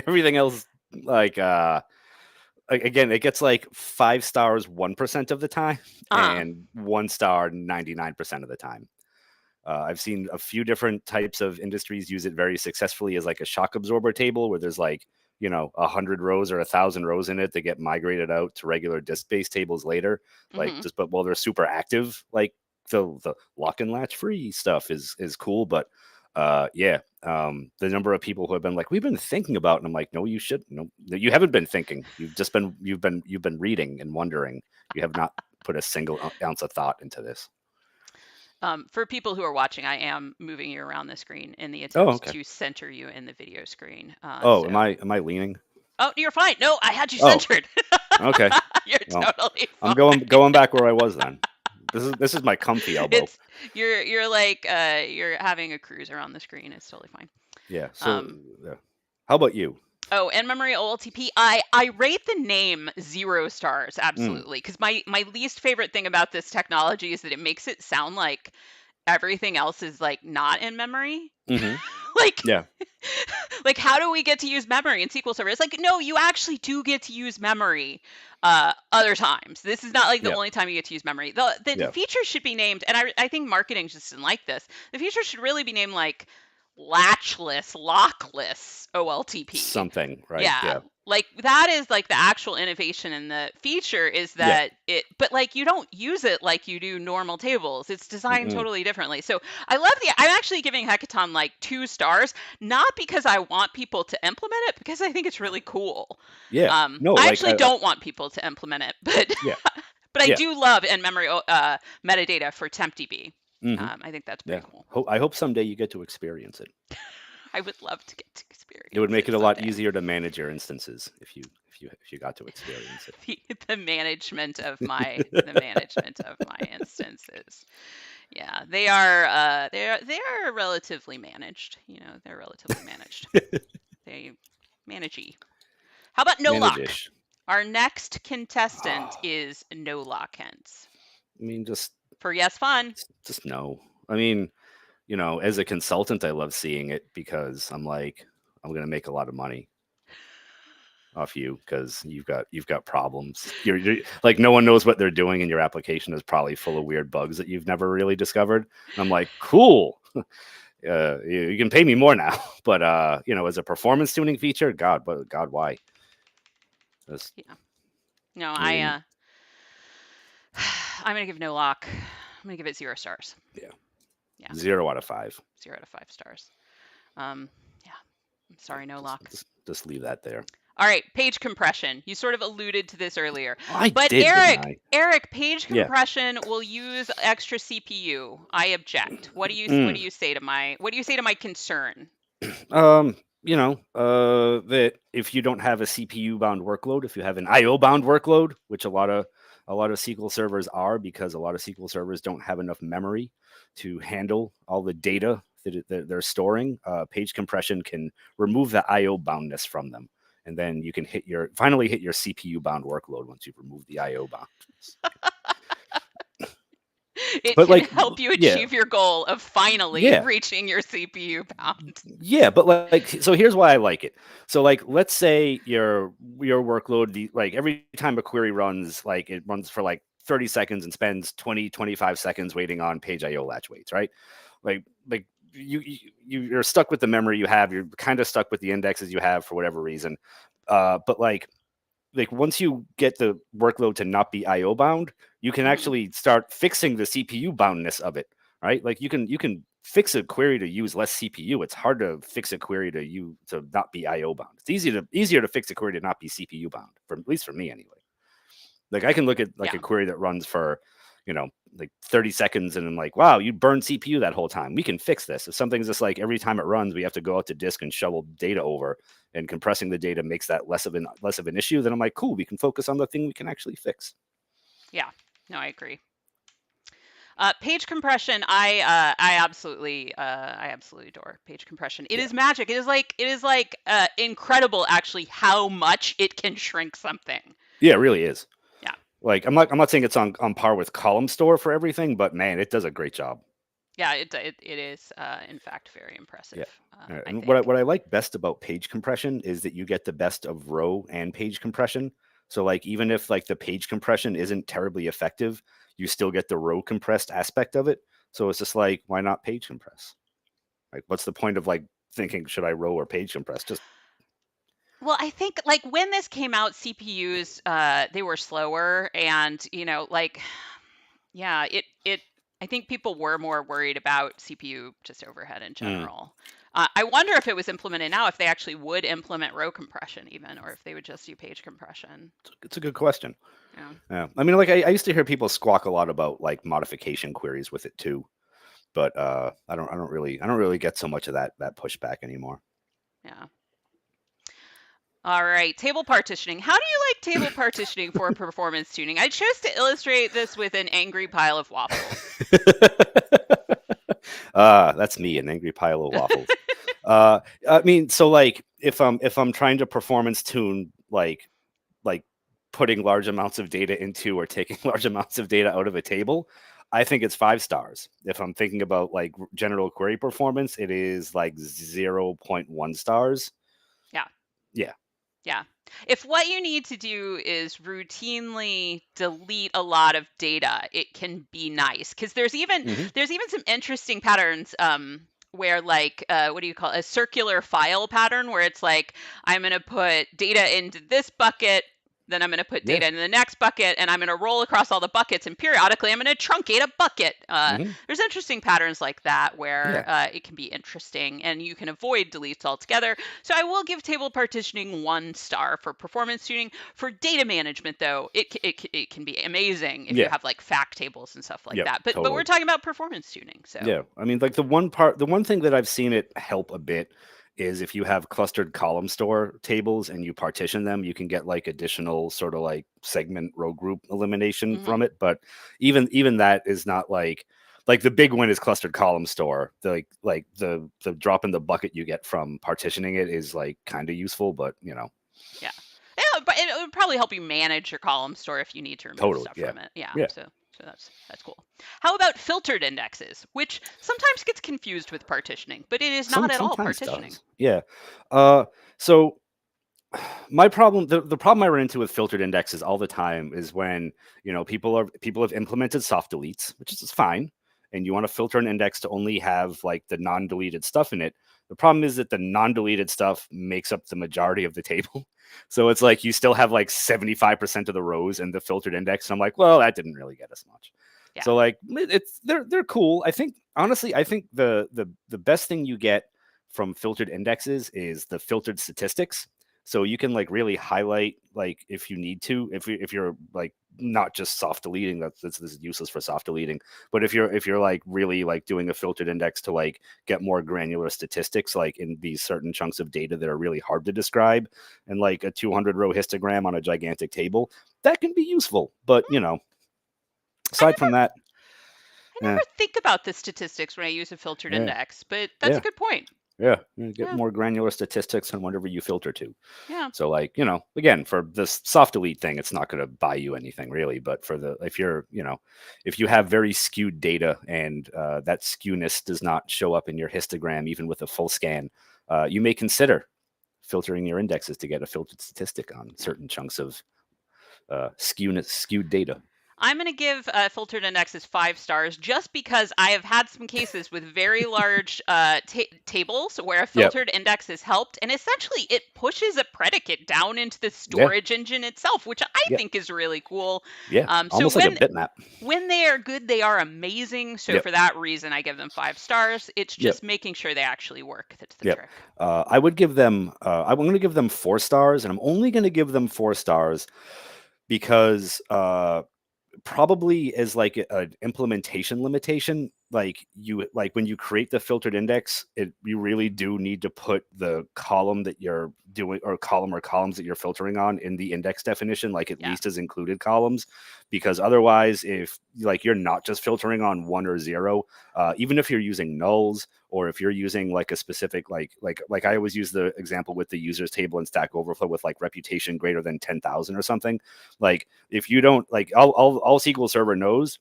Everything else, like again, it gets like 5 stars 1% of the time, and 1 star 99% of the time. I've seen a few different types of industries use it very successfully as like a shock absorber table, where there's like 100 rows or 1,000 rows in it that get migrated out to regular disk-based tables later. Like but while they're super active, like the lock and latch free stuff is cool, but the number of people who have been like, we've been thinking about, and I'm like, no, you haven't been thinking. You've been reading and wondering. You have not put a single ounce of thought into this. For people who are watching, I am moving you around the screen in the attempt to center you in the video screen. So. Am I leaning? Oh, you're fine. No, I had you centered. Okay. You're totally fine. I'm going back where I was then. This is my comfy elbow. You're like you're having a cruise around the screen. It's totally fine. Yeah. So how about you? Oh, in-memory OLTP. I rate the name 0 stars, absolutely. Because my least favorite thing about this technology is that it makes it sound like everything else is like not in memory. Like, yeah. Like, how do we get to use memory in SQL Server? It's like, no, you actually do get to use memory other times. This is not like the only time you get to use memory. The feature should be named, and I think marketing just didn't like this. The feature should really be named like latchless, lockless OLTP. Something, right? Yeah. Like that is like the actual innovation in the feature is that but like you don't use it like you do normal tables. It's designed totally differently. So I'm actually giving Hekaton like 2 stars, not because I want people to implement it, because I think it's really cool. Yeah. No, I actually don't want people to implement it, but but I do love in-memory metadata for temp DB. I think that's pretty cool. I hope someday you get to experience it. I would love to get to experience it. It would make it a lot easier to manage your instances if you got to experience it. The management of my instances. Yeah, they are relatively managed. They're relatively managed. They managey. How about no lock? Our next contestant is no lock, hence. I mean, just for yes fun. Just no. I mean, as a consultant, I love seeing it because I'm like, I'm gonna make a lot of money off you because you've got problems. You're like, no one knows what they're doing, and your application is probably full of weird bugs that you've never really discovered. And I'm like, cool. You can pay me more now, but as a performance tuning feature, God, why? No, I'm gonna give no lock. I'm gonna give it 0 stars. Yeah. 0 out of 5. 0 out of 5 stars. I'm sorry, no lock. Just leave that there. All right, page compression. You sort of alluded to this earlier. But Eric, page compression will use extra CPU. I object. What do you say to my concern? That if you don't have a CPU bound workload, if you have an IO bound workload, which a lot of SQL servers are, because a lot of SQL servers don't have enough memory to handle all the data that they're storing, page compression can remove the IO boundness from them. And then you can finally hit your CPU bound workload once you've removed the IO boundness. It can help you achieve your goal of finally reaching your CPU bound. Yeah, but so here's why I like it. So let's say your workload, every time a query runs, it runs for 30 seconds and spends 20-25 seconds waiting on page IO latch waits, right? You're stuck with the memory you have. You're kind of stuck with the indexes you have for whatever reason. But once you get the workload to not be IO bound, you can actually start fixing the CPU boundness of it, right? You can fix a query to use less CPU. It's hard to fix a query to not be IO bound. It's easier to fix a query to not be CPU bound, at least for me anyway. I can look at a query that runs for 30 seconds and I'm like, wow, you burned CPU that whole time. We can fix this. If something's just every time it runs, we have to go out to disk and shovel data over, and compressing the data makes that less of an issue, then I'm like, cool, we can focus on the thing we can actually fix. Yeah, no, I agree. Page compression, I absolutely adore page compression. It Yeah. is magic. It is like incredible actually how much it can shrink something. Yeah, it really is. Yeah. Like I'm not saying it's on par with Columnstore for everything, but man, it does a great job. Yeah, it is in fact very impressive, Yeah. I And think. what I like best about page compression is that you get the best of row and page compression. So like even if like the page compression isn't terribly effective, you still get the row compressed aspect of it. So it's just like, why not page compress? Like, what's the point of like thinking should I row or page compress? Just Well, I think like when this came out, CPUs they were slower, and like yeah, it I think people were more worried about CPU just overhead in mm, general. I wonder if it was implemented now, if they actually would implement row compression even, or if they would just do page compression. it's a good question. Yeah. Yeah. I mean, like I used to hear people squawk a lot about like modification queries with it too, but I don't really get so much of that pushback anymore. Yeah. All right, table partitioning. How do you like table partitioning for performance tuning? I chose to illustrate this with an angry pile of waffles. That's me, an angry pile of waffles. I mean, so like if I'm trying to performance tune like putting large amounts of data into or taking large amounts of data out of a table, I think it's 5 stars. If I'm thinking about like general query performance, it is like 0.1 stars. Yeah. Yeah. Yeah. If what you need to do is routinely delete a lot of data, it can be nice, because Hmm. there's even some interesting patterns where like what do you call it? A circular file pattern where it's like I'm going to put data into this bucket, then I'm going to put Yeah. data into the next bucket, and I'm going to roll across all the buckets, and periodically I'm going to truncate a bucket. Hmm. There's interesting patterns like that where Yeah. it can be interesting, and you can avoid deletes altogether. So I will give table partitioning 1 star for performance tuning. For data management, though, it can be amazing if you Yeah. have like fact tables and stuff like Yep. that. But we're Totally. talking about performance tuning, so Yeah, I mean, like the one thing that I've seen it help a bit is if you have clustered column store tables and you partition them, you can get like additional sort of like segment row group elimination hmm from it. But even that is not like the big one is clustered column store. The drop in the bucket you get from partitioning it is like kind of useful, but yeah. Yeah, but it would probably help you manage your column store if you need to remove totally, stuff yeah, from it. Yeah, yeah. so that's cool. How about filtered indexes, which sometimes gets confused with partitioning, but it is not at all Sometimes partitioning. does, yeah. So the problem I run into with filtered indexes all the time is when people have implemented soft deletes, which is fine, and you want to filter an index to only have like the non-deleted stuff in it. The problem is that the non-deleted stuff makes up the majority of the table. So it's like you still have like 75% of the rows in the filtered index. And I'm like, well, that didn't really get us much. Yeah. So like they're cool. I think honestly, I think the best thing you get from filtered indexes is the filtered statistics. So you can like really highlight like if you need to, if you're like not just soft deleting, this is useless for soft deleting, but if you're like really like doing a filtered index to like get more granular statistics like in these certain chunks of data that are really hard to describe, and like a 200 row histogram on a gigantic table, that can be useful. But I aside from never that, I eh, never think about the statistics when I use a filtered yeah, index, but that's a yeah, good point. yeah, you get Yeah. more granular statistics on whatever you filter to. Yeah. So like, again, for this soft delete thing, it's not going to buy you anything really, but for if you have very skewed data and that skewness does not show up in your histogram, even with a full scan, you may consider filtering your indexes to get a filtered statistic on Yeah. certain chunks of skewed data. I'm going to give filtered indexes 5 stars just because I have had some cases with very large tables where a Yep. filtered index has helped, and essentially it pushes a predicate down into the Yeah. storage engine itself, which I Yep. think is really cool. Yeah. So Almost like a bitmap. when they are good, they are amazing. So Yep. for that reason, I give them 5 stars. It's Yep. just making sure they actually work that's the Yep. trick. I would give them. I'm going to give them 4 stars, and I'm only going to give them 4 stars because probably as like an implementation limitation, like when you create the filtered index, you really do need to put the column that you're doing, or columns that you're filtering on, in the index definition, like at Yeah. least as included columns, because otherwise, if like you're not just filtering on 1 or 0, even if you're using nulls, or if you're using like a specific like I always use the example with the users table in Stack Overflow with like reputation greater than 10,000 or something. Like if you don't like all SQL Server knows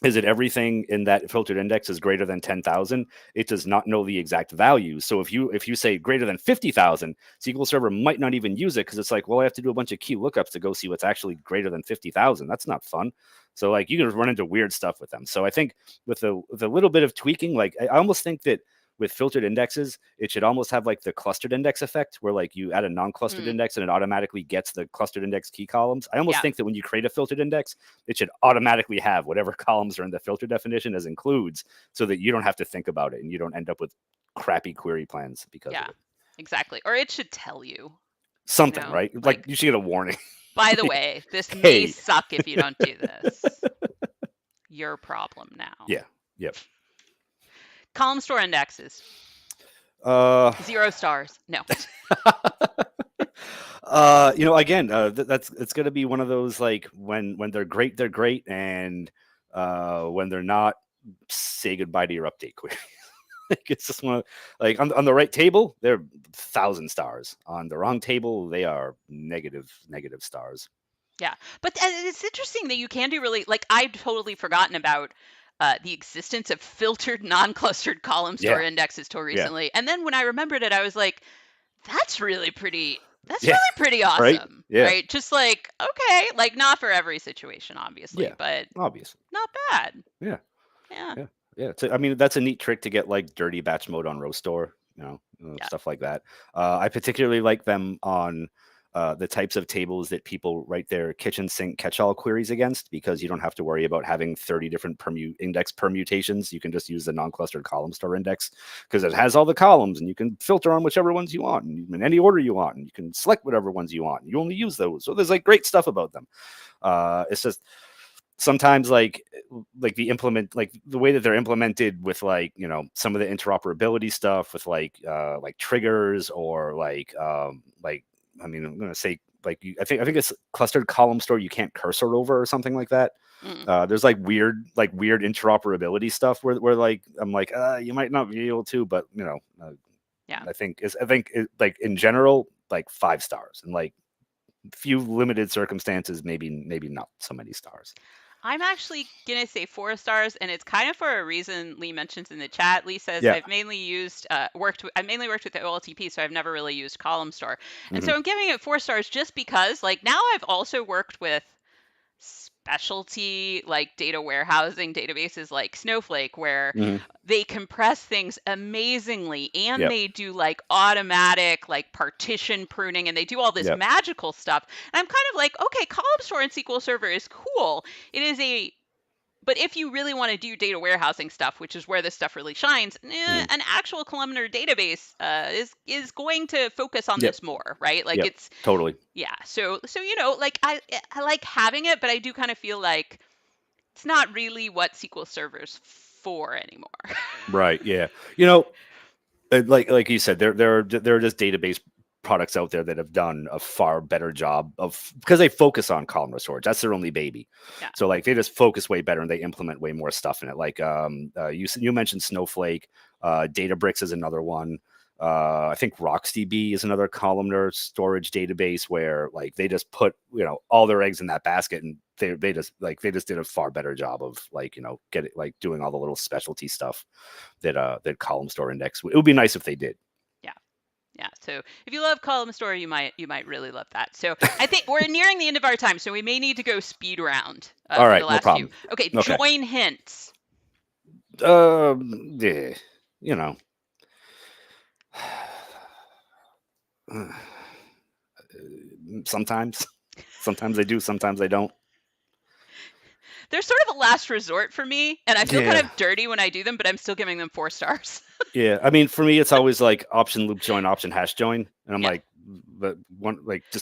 is that everything in that filtered index is greater than 10,000. It does not know the exact values. So if you say greater than 50,000, SQL Server might not even use it, because it's like, well, I have to do a bunch of key lookups to go see what's actually greater than 50,000. That's not fun. So like you can run into weird stuff with them. So I think with a little bit of tweaking, like I almost think that with filtered indexes, it should almost have like the clustered index effect, where like you add a non-clustered index and it automatically gets the clustered index key columns. I almost think that when you create a filtered index, it should automatically have whatever columns are in the filter definition as includes, so that you don't have to think about it and you don't end up with crappy query plans because of it. Exactly. Or it should tell you something, right? Like you should get a warning. By the way, this Hey. may suck if you don't do this. Your problem now. Yeah. Yep. Columnstore indexes. 0 stars. No. Again, it's going to be one of those, like when they're great, and when they're not, say goodbye to your update query. It's just one of, like on the right table, they're 1,000 stars. On the wrong table, they are negative stars. Yeah, but it's interesting that you can do really, like, I'd totally forgotten about the existence of filtered non-clustered column store indexes till recently. And then when I remembered it, I was like, that's really pretty awesome. Right? Yeah. Right? Just like, okay, like not for every situation, obviously, but obviously not bad. Yeah. Yeah. Yeah. I mean, that's a neat trick to get like dirty batch mode on row store, stuff like that. I particularly like them on the types of tables that people write their kitchen sink catch-all queries against, because you don't have to worry about having 30 different index permutations. You can just use the non-clustered column store index, because it has all the columns, and you can filter on whichever ones you want, and in any order you want, and you can select whatever ones you want. And you only use those. So there's like great stuff about them. It's just sometimes like the way that they're implemented with some of the interoperability stuff with like triggers, or I mean, I'm gonna say I think it's clustered column store you can't cursor over or something like that. There's like weird interoperability stuff where I'm like, you might not be able to, but I think like in general, like 5 stars, and like few limited circumstances, maybe not so many stars. I'm actually gonna say 4 stars, and it's kind of for a reason Lee mentions in the chat. Lee says I've mainly worked with the OLTP, so I've never really used Columnstore, and so I'm giving it 4 stars just because, like, now I've also worked with specialty like data warehousing databases like Snowflake, where they compress things amazingly, and they do like automatic like partition pruning, and they do all this magical stuff. And I'm kind of like, okay, Columnstore and SQL Server is cool. But if you really want to do data warehousing stuff, which is where this stuff really shines, an actual columnar database is going to focus on this more, right? Like it's totally. Yeah. So like I like having it, but I do kind of feel like it's not really what SQL Server's for anymore. Right. Yeah. Like you said, there are just database products out there that have done a far better job because they focus on columnar storage. That's their only baby. So like they just focus way better, and they implement way more stuff in it. Like you mentioned Snowflake, Databricks is another one. I think RocksDB is another columnar storage database where like they just put all their eggs in that basket, and they just did a far better job of doing all the little specialty stuff that Columnstore index. It would be nice if they did. Yeah. So if you love Columnstore, you might really love that. So I think we're nearing the end of our time, so we may need to go speed round. All right, no problem. Okay, join hints. Yeah, sometimes I do, sometimes I don't. They're sort of a last resort for me, and I feel kind of dirty when I do them, but I'm still giving them 4 stars. Yeah, I mean, for me, it's always like option loop join, option hash join, and I'm like, but one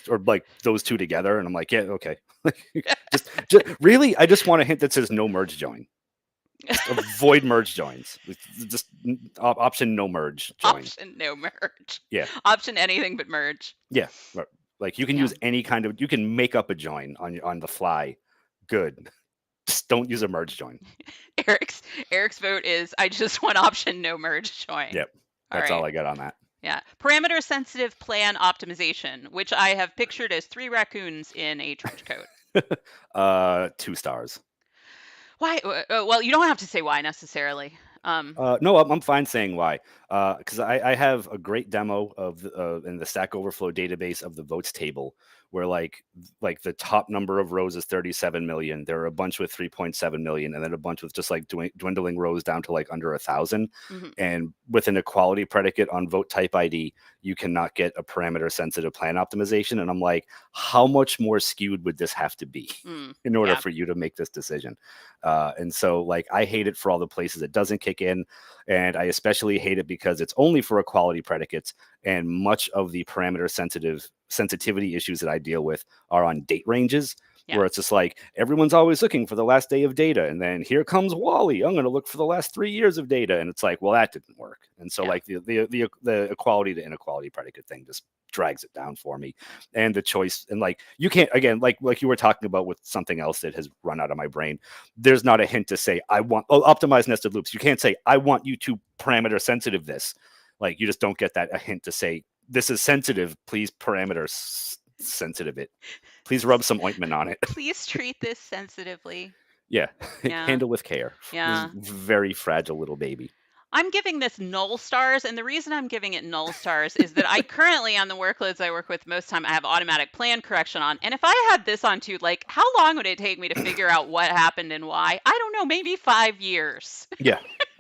or those two together, and I'm like, yeah, okay. just really, I just want a hint that says no merge join. Just avoid merge joins. Just option no merge join. Option no merge. Yeah. Option anything but merge. Yeah. Like you can Yeah. use any kind of, you can make up a join on the fly. Good. Just don't use a merge join. Erik's vote is I just want option no merge join. Yep. All That's right. all I got on that. Yeah. Parameter sensitive plan optimization, which I have pictured as 3 raccoons in a trench coat. 2 stars. Why? Well, you don't have to say why necessarily. No, I'm fine saying why. Because I have a great demo of in the Stack Overflow database of the votes table, where like the top number of rows is 37 million. There are a bunch with 3.7 million, and then a bunch with just like dwindling rows down to like under 1,000. Mhm. And with an equality predicate on vote type ID, you cannot get a parameter sensitive plan optimization. And I'm like, how much more skewed would this have to be in order for you to make this decision? And so like I hate it for all the places it doesn't kick in, and I especially hate it because it's only for equality predicates, and much of the parameter sensitivity issues that I deal with are on date ranges, where it's just like everyone's always looking for the last day of data, and then here comes Wally, I'm going to look for the last 3 years of data, and it's like, well, that didn't work. And so like the equality to inequality predicate thing just drags it down for me. And the choice, and like you can't, again, like you were talking about with something else that has run out of my brain, there's not a hint to say I want optimize nested loops. You can't say I want you to parameter sensitive this. Like you just don't get that a hint to say this is sensitive, please parameter sensitive it. Please rub some ointment on it. Please treat this sensitively. Yeah. Handle with care. Yeah. This very fragile little baby. I'm giving this null stars, and the reason I'm giving it null stars is that I currently, on the workloads I work with most time, I have automatic plan correction on. And if I had this on too, like how long would it take me to figure out what happened and why? I don't know, maybe 5 years. Yeah.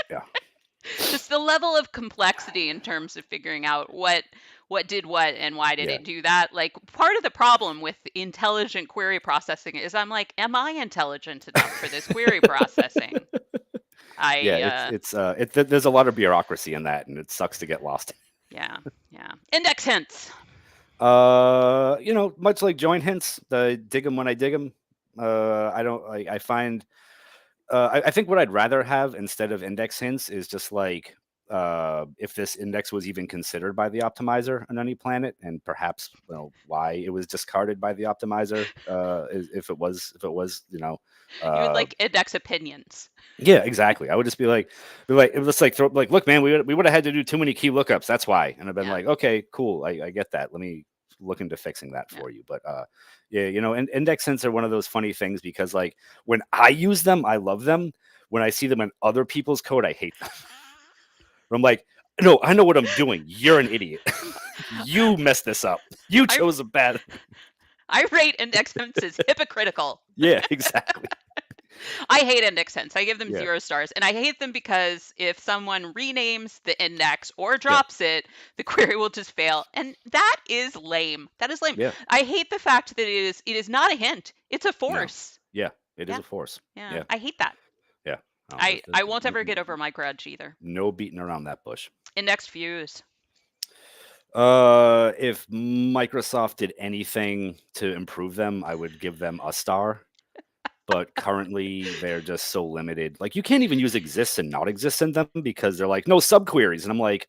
Yeah. Just the level of complexity in terms of figuring out what did what and why did it do that. Like part of the problem with intelligent query processing is I'm like, am I intelligent enough for this query processing? There's a lot of bureaucracy in that, and it sucks to get lost. Yeah. Index hints. Much like join hints, dig them when I dig them. I find, I think what I'd rather have instead of index hints is just like, if this index was even considered by the optimizer on any planet, and perhaps why it was discarded by the optimizer, if it was you would like index opinions. Yeah, exactly. I would just be like let's like throw like, look, man, we would have had to do too many key lookups. That's why. And I've been like, okay, cool. I get that. Let me look into fixing that for you. But and index hints are one of those funny things because like when I use them, I love them. When I see them in other people's code, I hate them. I'm like, no, I know what I'm doing. You're an idiot. You messed this up. You chose a bad. I rate index hints as hypocritical. Yeah, exactly. I hate index hints. I give them 0 stars. And I hate them because if someone renames the index or drops it, the query will just fail. And that is lame. That is lame. Yeah. I hate the fact that it is not a hint. It's a force. No. Yeah, it is a force. Yeah. I hate that. Yeah. I won't ever get over my grudge either. No beating around that bush. Indexed views. If Microsoft did anything to improve them, I would give them a star. But currently, they're just so limited. Like, you can't even use exists and not exists in them because they're like, no subqueries. And I'm like,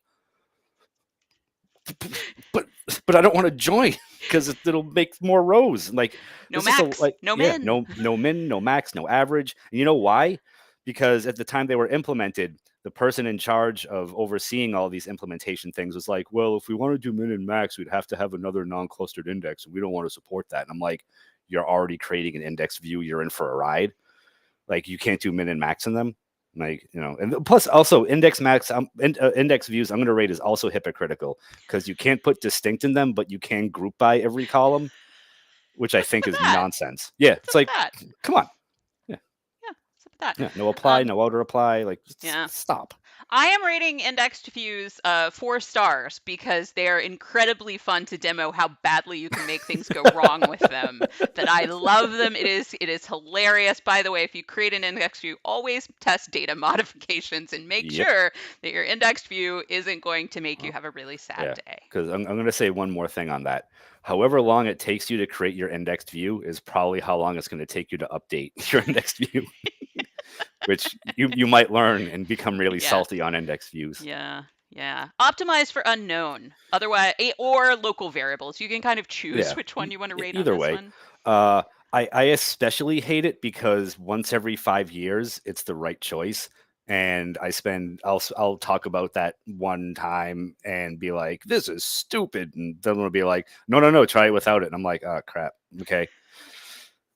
but I don't want to join because it'll make more rows. Like, no max, no min. No min, no max, no average. And you know why? Because at the time they were implemented, the person in charge of overseeing all these implementation things was like, well, if we want to do min and max, we'd have to have another non-clustered index. And we don't want to support that. And I'm like, you're already creating an index view. You're in for a ride. Like, you can't do min and max in them. Like, and plus also index max, index views I'm going to rate is also hypocritical because you can't put distinct in them, but you can group by every column, which I think is nonsense. Yeah. It's like, come on. That. Yeah, no apply, no outer apply. Like, stop. I am rating indexed views 4 stars because they are incredibly fun to demo how badly you can make things go wrong with them. That I love them. It is hilarious. By the way, if you create an indexed view, always test data modifications and make sure that your indexed view isn't going to make you have a really sad day. Because I'm going to say one more thing on that. However long it takes you to create your indexed view is probably how long it's going to take you to update your indexed view. which you might learn and become really Yes. salty on index views. Yeah. Yeah. Optimize for unknown. Otherwise, or local variables. You can kind of choose Yeah. which one you want to rate on Either this way, one. uh, I especially hate it because once every 5 years, it's the right choice. And I'll talk about that one time and be like, this is stupid. And then it'll be like, no, try it without it. And I'm like, oh crap. Okay.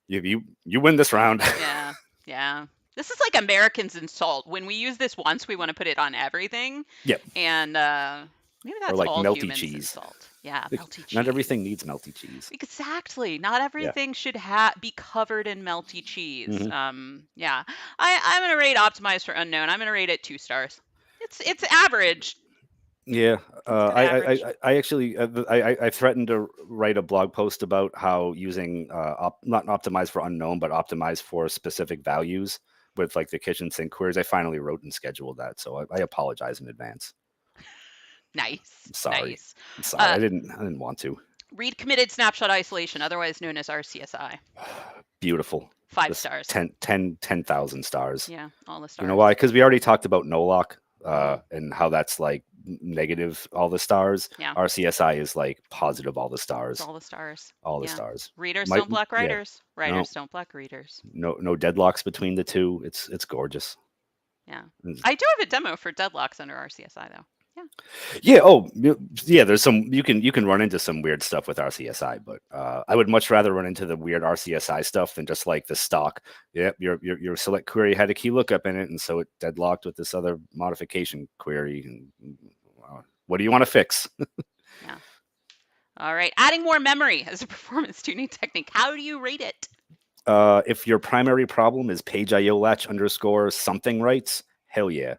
You win this round. Yeah. Yeah. This is like Americans in salt. When we use this once, we want to put it on everything. Yep. And maybe Or that's like all melty humans in cheese. salt. Yeah, melty cheese. Not everything needs melty cheese. Exactly. Not Yeah. everything should be covered in melty cheese. Mhm. Yeah. I'm gonna rate optimized for unknown. I'm gonna rate it 2 stars. It's average. Yeah, It's good average. I actually I threatened to write a blog post about how using not optimized for unknown, but optimized for specific values with like the kitchen sink queries. I finally wrote and scheduled that, so I apologize in advance. Nice. I'm sorry. Nice. I'm sorry. Uh, I didn't want to. Read committed snapshot isolation, otherwise known as RCSI. Beautiful. 5 Just stars. 10,000 stars. Yeah, all the stars. You know why? Because we already talked about no lock Mhm. and how that's like negative all the stars. Yeah. RCSI is like positive all the stars. It's all the stars. All the Yeah. stars. Readers Might- don't block yeah. writers. Writers don't block readers. No deadlocks between the two. It's gorgeous. Yeah. It's- I do have a demo for deadlocks under RCSI though. Yeah. Yeah. Oh, yeah. There's some you can run into some weird stuff with RCSI, but I would much rather run into the weird RCSI stuff than just like the stock. Yep, your select query had a key lookup in it, and so it deadlocked with this other modification query. And what do you want to fix? Yeah. All right. Adding more memory as a performance tuning technique. How do you rate it? If your primary problem is page IO latch underscore something rights, hell yeah.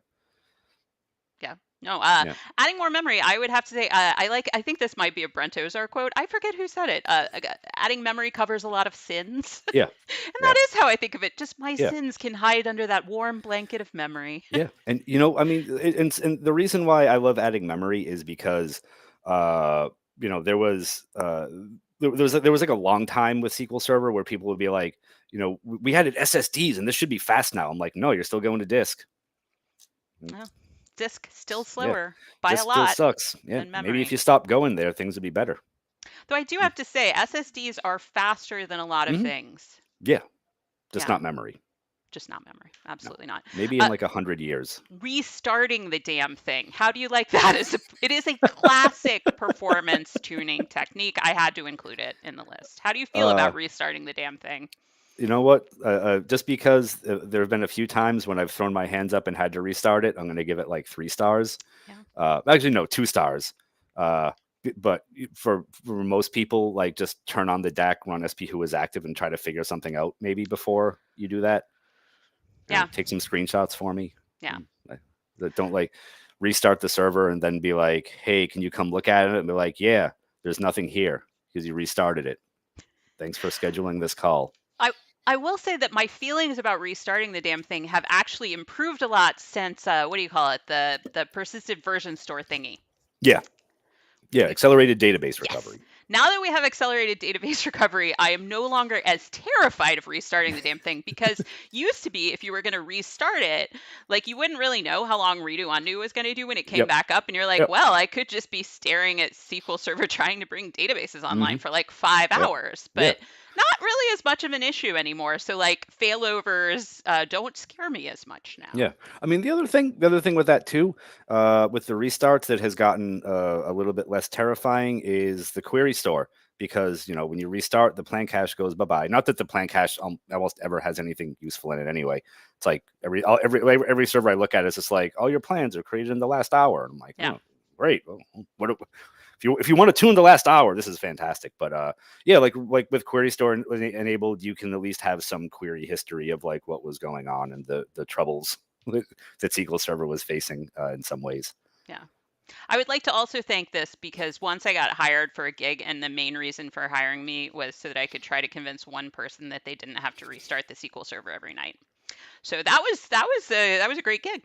Yeah. No, Yeah. adding more memory, I would have to say, I think this might be a Brent Ozar quote. I forget who said it. Adding memory covers a lot of sins. Yeah. And that is how I think of it. Just my Yeah. sins can hide under that warm blanket of memory. Yeah. And, I mean, and the reason why I love adding memory is because, there was, there was like a long time with SQL Server where people would be like, we added SSDs and this should be fast now. I'm like, no, you're still going to disk. Oh, disk still slower by Disk a lot. still sucks. Yeah. than memory. Maybe if you stop going there, things would be better. Though I do have to say, SSDs are faster than a lot of things. Yeah. Just Yeah. not memory. Just not memory. Absolutely not. Maybe in like 100 years. Restarting the damn thing. How do you like that? It is a classic performance tuning technique. I had to include it in the list. How do you feel about restarting the damn thing? You know what? Just because there have been a few times when I've thrown my hands up and had to restart it, I'm going to give it like 3 stars. Yeah. Actually, no, 2 stars. But for most people, like just turn on the DAC, run SP who is active, and try to figure something out maybe before you do that. Yeah. Take some screenshots for me. Yeah. Don't like restart the server and then be like, hey, can you come look at it? And be like, yeah, there's nothing here because you restarted it. Thanks for scheduling this call. I will say that my feelings about restarting the damn thing have actually improved a lot since what do you call it? The persistent version store thingy. Yeah. Yeah, accelerated database recovery. Yes. Now that we have accelerated database recovery, I am no longer as terrified of restarting the damn thing because used to be if you were going to restart it, like you wouldn't really know how long redo undo was going to do when it came back up. And you're like, well, I could just be staring at SQL Server trying to bring databases online for like 5 hours. But not really as much of an issue anymore. So like failovers don't scare me as much now. Yeah. I mean, the other thing with that too, with the restarts that has gotten a little bit less terrifying is the query store, because, when you restart, the plan cache goes bye-bye. Not that the plan cache almost ever has anything useful in it anyway. It's like every server I look at is just like, all your plans are created in the last hour. And I'm like, oh, great. Well, if you want to tune the last hour, this is fantastic. But like with query store enabled, you can at least have some query history of like what was going on and the troubles that SQL Server was facing in some ways. Yeah. I would like to also thank this because once I got hired for a gig, and the main reason for hiring me was so that I could try to convince one person that they didn't have to restart the SQL Server every night. So that was a great gig.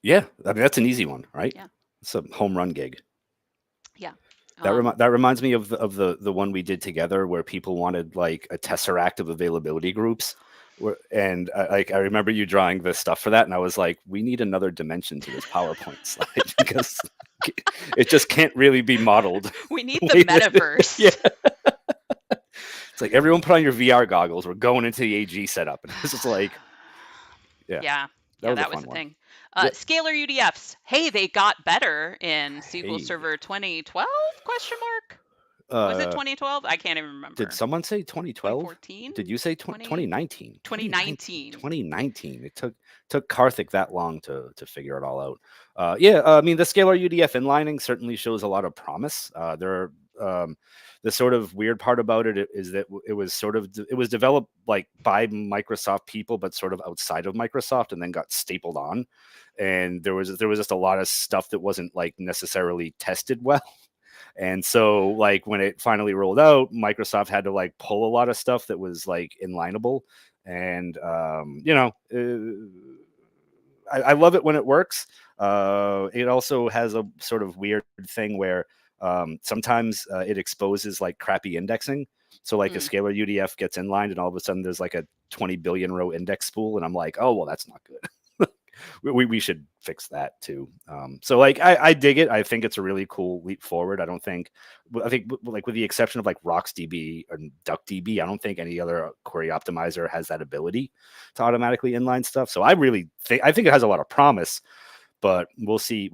Yeah, I mean that's an easy one, right? Yeah, it's a home run gig. Yeah. That reminds me of the one we did together where people wanted like a tesseract of availability groups. And like I remember you drawing the stuff for that, and I was like, we need another dimension to this PowerPoint slide because it just can't really be modeled. We need the the way that yeah, metaverse. it's like everyone put on your VR goggles. We're going into the AG setup, and it was just like, yeah, Yeah. that Yeah, was a that was fun the one. thing. Yep. Scalar UDFs. Hey, they got better in SQL Hey, Server 2012? Question mark. Was it uh, 2012? I can't even did remember. someone say 2012? 2014? Did you say 20 2019? 2019. 2019. 2019. It took Karthik that long to figure it all out. Yeah, I mean the scalar UDF inlining certainly shows a lot of promise. There are the sort of weird part about it is that it was developed like by Microsoft people, but sort of outside of Microsoft, and then got stapled on. And there was just a lot of stuff that wasn't like necessarily tested well. And so like when it finally rolled out, Microsoft had to like pull a lot of stuff that was like inlineable. And I love it when it works. It also has a sort of weird thing where sometimes it exposes like crappy indexing. So like a Mm. scalar UDF gets inlined, and all of a sudden there's like a 20 billion row index spool, and I'm like, oh well, that's not good. We should fix that too. So like I dig it. I think it's a really cool leap forward. I think like with the exception of like RocksDB and DuckDB, I don't think any other query optimizer has that ability to automatically inline stuff. So I think it has a lot of promise, but we'll see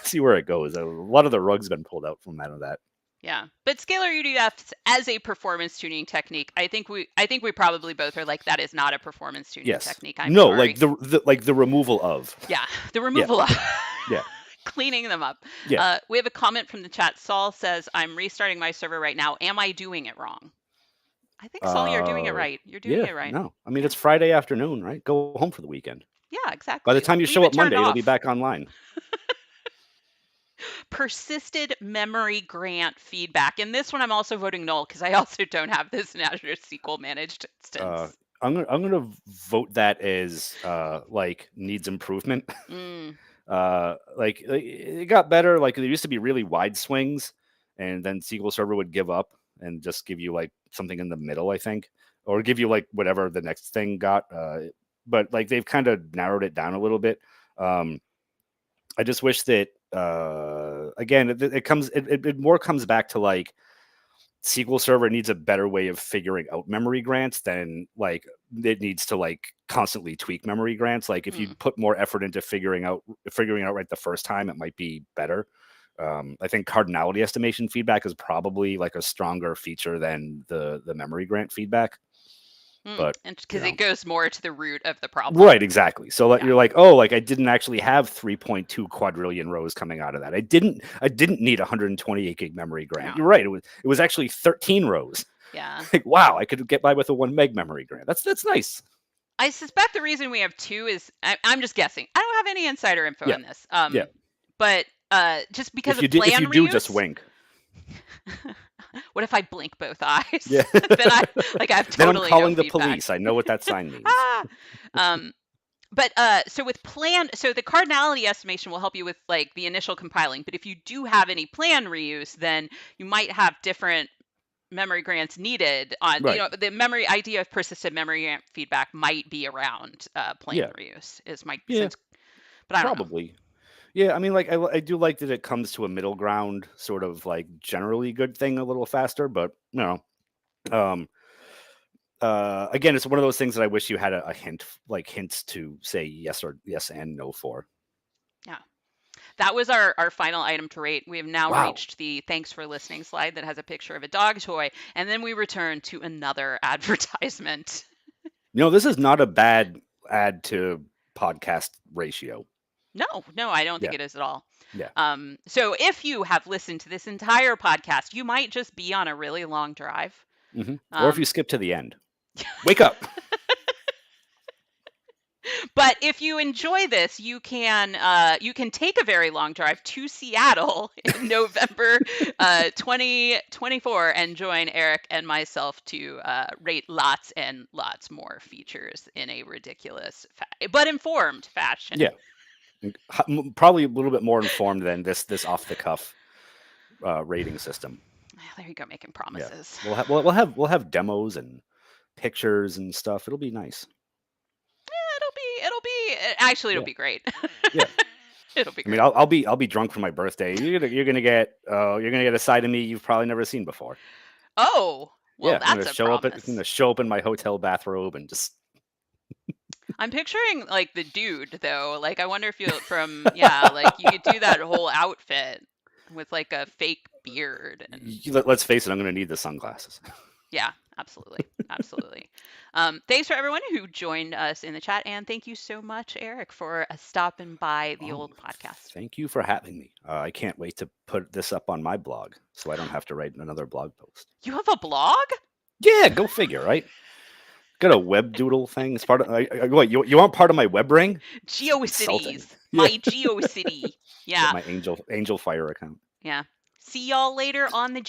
see where it goes. A lot of the rug's been pulled out from that. Yeah, but scalar UDFs as a performance tuning technique, I think we probably both are like that is not a performance tuning Yes. technique. I'm No, sorry. like the removal of. Yeah, the Yeah. removal of Yeah. cleaning them up. Yeah. We have a comment from the chat. Saul says, "I'm restarting my server right now. Am I doing it wrong?" I think Saul, you're doing it right. You're doing Yeah. it right. No. I mean, Yeah, it's Friday afternoon, right? Go home for the weekend. yeah, By the exactly. time you Leave show it up turned Monday, it'll be off. back online. Persisted memory grant feedback. In this one, I'm also voting null because I also don't have this in Azure SQL managed instance. I'm gonna vote that as like needs improvement. Mm, Like it got better. Like there used to be really wide swings, and then SQL Server would give up and just give you like something in the middle, I think, or give you like whatever the next thing got. But like they've kind of narrowed it down a little bit. Um, I just wish that again it more comes back to like SQL Server needs a better way of figuring out memory grants than like it needs to like constantly tweak memory grants. Like if you mm, put more effort into figuring out right the first time, it might be better. I think cardinality estimation feedback is probably like a stronger feature than the memory grant feedback. mm. But And you because it know, goes more to the root of the problem. right, exactly. So like Yeah. you're like, oh, like I didn't actually have 3.2 quadrillion rows coming out of that. I didn't need 128 gig memory grant. Yeah. You're right. It was actually 13 rows. Yeah. Like, wow, I could get by with a 1 meg memory grant. That's nice. I suspect the reason we have two is I'm just guessing. I don't have any insider info Yeah. on this. Yeah. But just because If of you plan do, just reuse. wink. What if I blink both eyes? Yeah. Then I have Then I'm totally no calling the feedback. police. I know what that sign means. Ah. But so with plan, so the cardinality estimation will help you with like the initial compiling. But if you do have any plan reuse, then you might have different memory grants needed on, Right. the memory idea of persistent memory grant feedback might be around plan Yeah. reuse is my Yeah. sense, but I don't know. Probably. Yeah. I mean, like I do like that it comes to a middle ground, sort of like generally good thing a little faster, but you know, um, again, it's one of those things that I wish you had a hint, like hints to say yes and no for. Yeah. That was our final item to rate. We have now Wow. reached the thanks for listening slide that has a picture of a dog toy. And then we return to another advertisement. This is not a bad add to podcast ratio. No, I don't think Yeah. it is at all. Yeah. So if you have listened to this entire podcast, you might just be on a really long drive. Or if you skip to the end, wake up. But if you enjoy this, you can take a very long drive to Seattle in November 2024 and join Erik and myself to rate lots and lots more features in a ridiculous but informed fashion. Yeah. Probably a little bit more informed than this off the cuff rating system. There you go, making Yeah. promises. We'll have demos and pictures and stuff. It'll be nice. Actually, it'll Yeah. be great. Yeah. It'll be I mean, great. I'll be drunk for my birthday. You're gonna get a side of me you've probably never seen before. Oh, well, Yeah, I'm that's a promise. gonna show up in my hotel bathrobe and just. I'm picturing like the dude though. Like I wonder if you like you could do that whole outfit with like a fake beard and Let's face it, I'm gonna need the sunglasses. yeah, absolutely. Absolutely. Thanks for everyone who joined us in the chat, and thank you so much, Erik, for stopping by the Oh, old podcast. thank you for having me. I can't wait to put this up on my blog so I don't have to write another blog post. You have a blog? Yeah, go figure, right? Got a web doodle thing. It's part of what you want part of my web ring? Insulting. GeoCities. Yeah. My GeoCity. Get Yeah. my Angel Fire account. Yeah. See y'all later on the